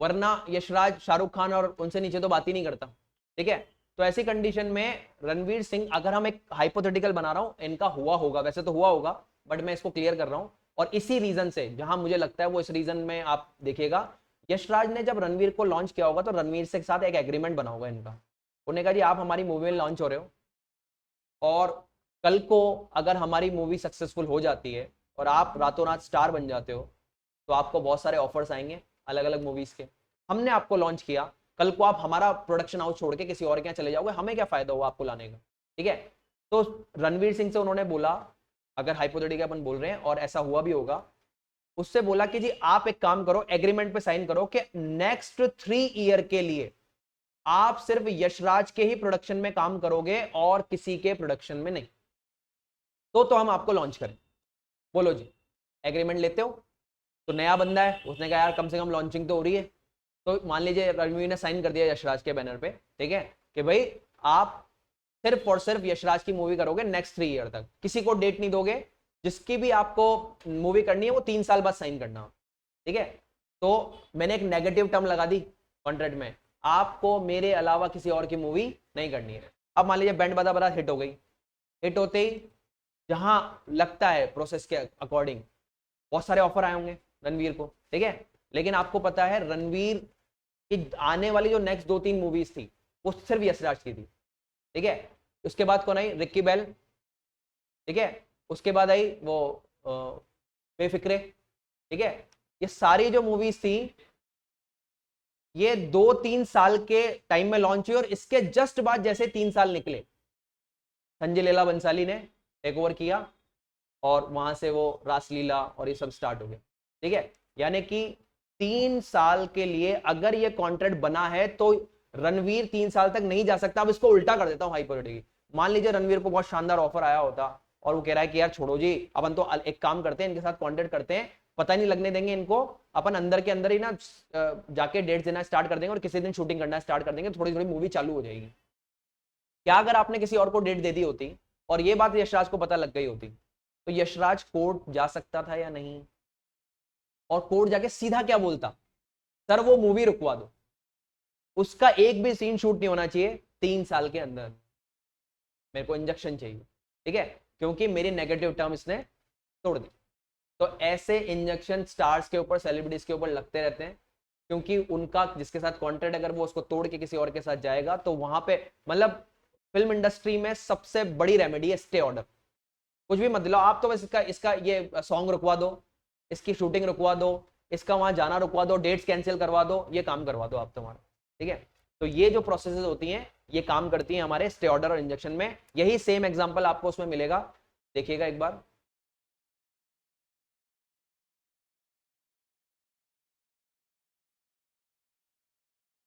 वरना यशराज शाहरुख खान और उनसे नीचे तो बात ही नहीं करता, ठीक है। तो ऐसी कंडीशन में रणवीर सिंह, अगर हम एक हाइपोथेटिकल बना रहा हूं, इनका हुआ होगा, वैसे तो हुआ होगा बट मैं इसको क्लियर कर रहा हूं, और इसी रीजन से जहां मुझे लगता है वो इस रीजन में आप देखिएगा, यशराज ने जब रणवीर को लॉन्च किया होगा तो रणवीर से साथ एक एग्रीमेंट बना होगा इनका, उन्होंने कहा जी आप हमारी मूवी में लॉन्च हो रहे हो और कल को अगर हमारी मूवी सक्सेसफुल हो जाती है और आप रातों रात स्टार बन जाते हो तो आपको बहुत सारे ऑफर्स आएंगे अलग अलग मूवीज के, हमने आपको लॉन्च किया, कल को आप हमारा प्रोडक्शन हाउस छोड़ के किसी और के यहाँ चले जाओगे, हमें क्या फायदा हुआ आपको लाने का, ठीक है। तो रणवीर सिंह से उन्होंने बोला, अगर हाइपोथेटिकल अपन बोल रहे हैं और ऐसा हुआ भी होगा, उससे बोला कि जी आप एक काम करो, एग्रीमेंट पे साइन करो कि नेक्स्ट 3 ईयर के लिए आप सिर्फ यशराज के ही प्रोडक्शन में काम करोगे और किसी के प्रोडक्शन में नहीं, तो हम आपको लॉन्च करें। बोलो जी एग्रीमेंट लेते हो? तो नया बंदा है, उसने कहा यार कम से कम लॉन्चिंग तो हो रही है, तो मान लीजिए रणवीर ने साइन कर दिया यशराज के बैनर पे, ठीक है, कि भाई आप सिर्फ और सिर्फ यशराज की मूवी करोगे नेक्स्ट 3 ईयर तक, किसी को डेट नहीं दोगे, जिसकी भी आपको मूवी करनी है वो 3 साल बाद साइन करना, ठीक है। तो मैंने एक नेगेटिव टर्म लगा दी कॉन्ट्रैक्ट में, आपको मेरे अलावा किसी और की मूवी नहीं करनी है। अब मान लीजिए बैंड बाजा बारात हिट हो गई, हिट होते ही जहां लगता है प्रोसेस के अकॉर्डिंग बहुत सारे ऑफर आए होंगे रणवीर को, ठीक है, लेकिन आपको पता है रणवीर की आने वाली जो नेक्स्ट 2-3 मूवीज थी वो सिर्फ यशराज की थी, ठीक है। उसके बाद कौन आई, रिक्की बेल, ठीक है, उसके बाद आई वो बेफिक्रे, ठीक है, ये सारी जो मूवीज थी ये 2-3 साल के टाइम में लॉन्च हुई और इसके जस्ट बाद जैसे 3 साल निकले संजय लीला बंसाली ने टेक ओवर किया और वहां से वो रासलीला और ये सब स्टार्ट हो गया, ठीक है। यानी कि 3 साल के लिए अगर ये कॉन्ट्रैक्ट बना है तो रणवीर 3 साल तक नहीं जा सकता। अब इसको उल्टा कर देता हूं हाइपोथेटिकली, मान लीजिए रणवीर को बहुत शानदार ऑफर आया होता और वो कह रहा है कि यार छोड़ो जी, अपन तो एक काम करते हैं, इनके साथ कॉन्ट्रैक्ट करते हैं, पता नहीं लगने देंगे इनको, अपन अंदर के अंदर ही ना जाके डेट्स देना स्टार्ट कर देंगे और किसी दिन शूटिंग करना स्टार्ट कर देंगे, थोड़ी थोड़ी मूवी चालू हो जाएगी। क्या अगर आपने किसी और को डेट दे दी होती और ये बात यशराज को पता लग गई होती, तो यशराज कोर्ट जा सकता था या नहीं, और कोर्ट जाके सीधा क्या बोलता, सर वो मूवी रुकवा दो, उसका एक भी सीन शूट नहीं होना चाहिए 3 साल के अंदर, मेरे को इंजेक्शन चाहिए, ठीक है, क्योंकि मेरी नेगेटिव टर्म इसने तोड़ दी। तो ऐसे इंजेक्शन स्टार्स के ऊपर, सेलिब्रिटीज के ऊपर लगते रहते हैं, क्योंकि उनका जिसके साथ कॉन्ट्रैक्ट अगर वो उसको तोड़ के किसी और के साथ जाएगा तो वहां पे मतलब फिल्म इंडस्ट्री में सबसे बड़ी रेमेडी है स्टे ऑर्डर। कुछ भी मत लो आप, तो बस इसका इसका ये सॉन्ग रुकवा दो, इसकी शूटिंग रुकवा दो, इसका वहां जाना रुकवा दो, डेट्स कैंसिल करवा दो, ये काम करवा दो आप तुम्हारा, ठीक है। तो ये जो प्रोसेसेस होती हैं ये काम करती हैं हमारे स्टे ऑर्डर और इंजेक्शन में। यही सेम एग्जांपल आपको उसमें मिलेगा, देखिएगा एक बार।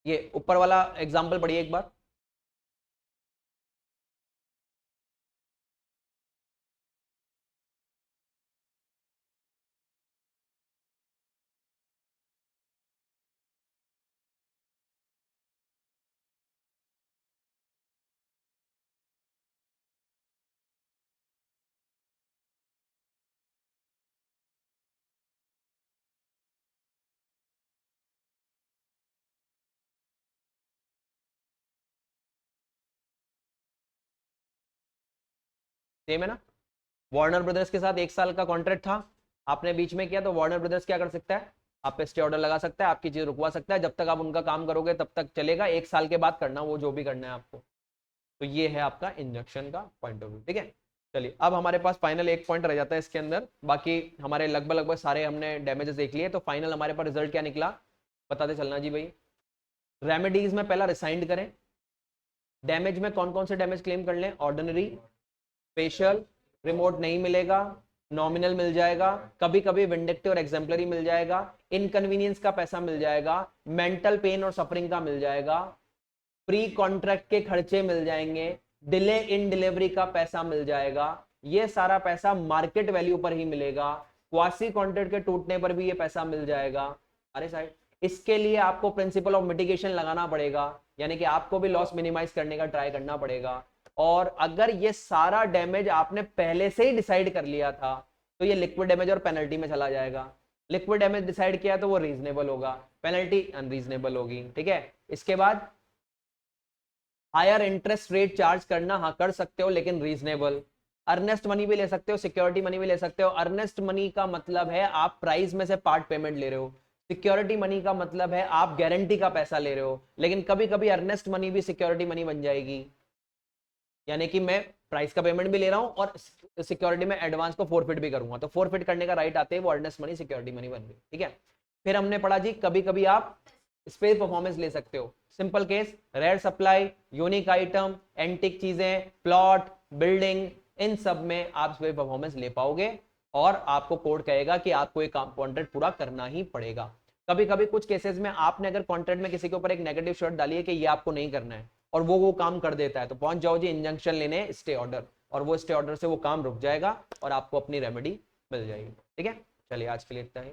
ये ऊपर वाला एग्जांपल पढ़िए एक बार। सेम है ना, वार्नर ब्रदर्स के साथ 1 साल का कॉन्ट्रैक्ट था, आपने बीच में किया तो वार्नर ब्रदर्स क्या कर सकता है, आप पे स्टे ऑर्डर लगा सकता है, आपकी चीज रुकवा सकता है, जब तक आप उनका काम करोगे तब तक चलेगा, 1 साल के बाद करना वो जो भी करना है आपको। तो ये है आपका इंजेक्शन का पॉइंट ऑफ व्यू, ठीक है। चलिए अब हमारे पास फाइनल एक पॉइंट रह जाता है इसके अंदर, बाकी हमारे लगभग लगभग सारे हमने डैमेजेस देख लिए। तो फाइनल हमारे पास रिजल्ट क्या निकला बताते चलना जी भाई। रेमेडीज में पहला रिसाइंड करें, डैमेज में कौन कौन से डैमेज क्लेम कर लें, ऑर्डिनरी, स्पेशल, रिमोट नहीं मिलेगा, नॉमिनल मिल जाएगा, कभी कभी विंडिक्टिव और एग्जाम्पलरी मिल जाएगा, इनकन्वीनियंस का पैसा मिल जाएगा, मेंटल पेन और सफरिंग का मिल जाएगा, प्री कॉन्ट्रैक्ट के खर्चे मिल जाएंगे, डिले इन डिलीवरी का पैसा मिल जाएगा, ये सारा पैसा मार्केट वैल्यू पर ही मिलेगा, क्वासी कॉन्ट्रैक्ट के टूटने पर भी ये पैसा मिल जाएगा। अरे साइड, इसके लिए आपको प्रिंसिपल ऑफ मिटिगेशन लगाना पड़ेगा, यानी कि आपको भी लॉस मिनिमाइज करने का ट्राई करना पड़ेगा। और अगर ये सारा डैमेज आपने पहले से ही डिसाइड कर लिया था तो ये लिक्विड डैमेज और पेनल्टी में चला जाएगा। लिक्विड डैमेज डिसाइड किया तो वो रीजनेबल होगा, पेनल्टी अनरीजनेबल होगी, ठीक है। इसके बाद हायर इंटरेस्ट रेट चार्ज करना, हाँ कर सकते हो लेकिन रीजनेबल। अर्नेस्ट मनी भी ले सकते हो, सिक्योरिटी मनी भी ले सकते हो। अर्नेस्ट मनी का मतलब है आप प्राइस में से पार्ट पेमेंट ले रहे हो, सिक्योरिटी मनी का मतलब है आप गारंटी का पैसा ले रहे हो। लेकिन कभी कभी अर्नेस्ट मनी भी सिक्योरिटी मनी बन जाएगी, यानी कि मैं प्राइस का पेमेंट भी ले रहा हूं और सिक्योरिटी में एडवांस को फोरफिट भी करूंगा, तो फोरफिट करने का राइट आते हैं वो अर्नेस्ट मनी सिक्योरिटी मनी बन गई, ठीक है। फिर हमने पढ़ा जी कभी कभी आप स्पेस परफॉर्मेंस ले सकते हो, simple case, rare supply, unique item, antique चीजें, प्लॉट, बिल्डिंग, इन सब में आप स्पेस परफॉर्मेंस ले पाओगे और आपको कोड कहेगा कि आपको एक कॉन्ट्रैक्ट पूरा करना ही पड़ेगा। कभी कभी कुछ केसेस में आपने अगर कॉन्ट्रैक्ट में किसी के ऊपर एक नेगेटिव शर्त डाली है कि ये आपको नहीं करना है और वो काम कर देता है, तो पहुंच जाओ जी इंजंक्शन लेने स्टे ऑर्डर, और वो स्टे ऑर्डर से वो काम रुक जाएगा और आपको अपनी रेमेडी मिल जाएगी, ठीक है। चलिए आज के लिए इतना ही।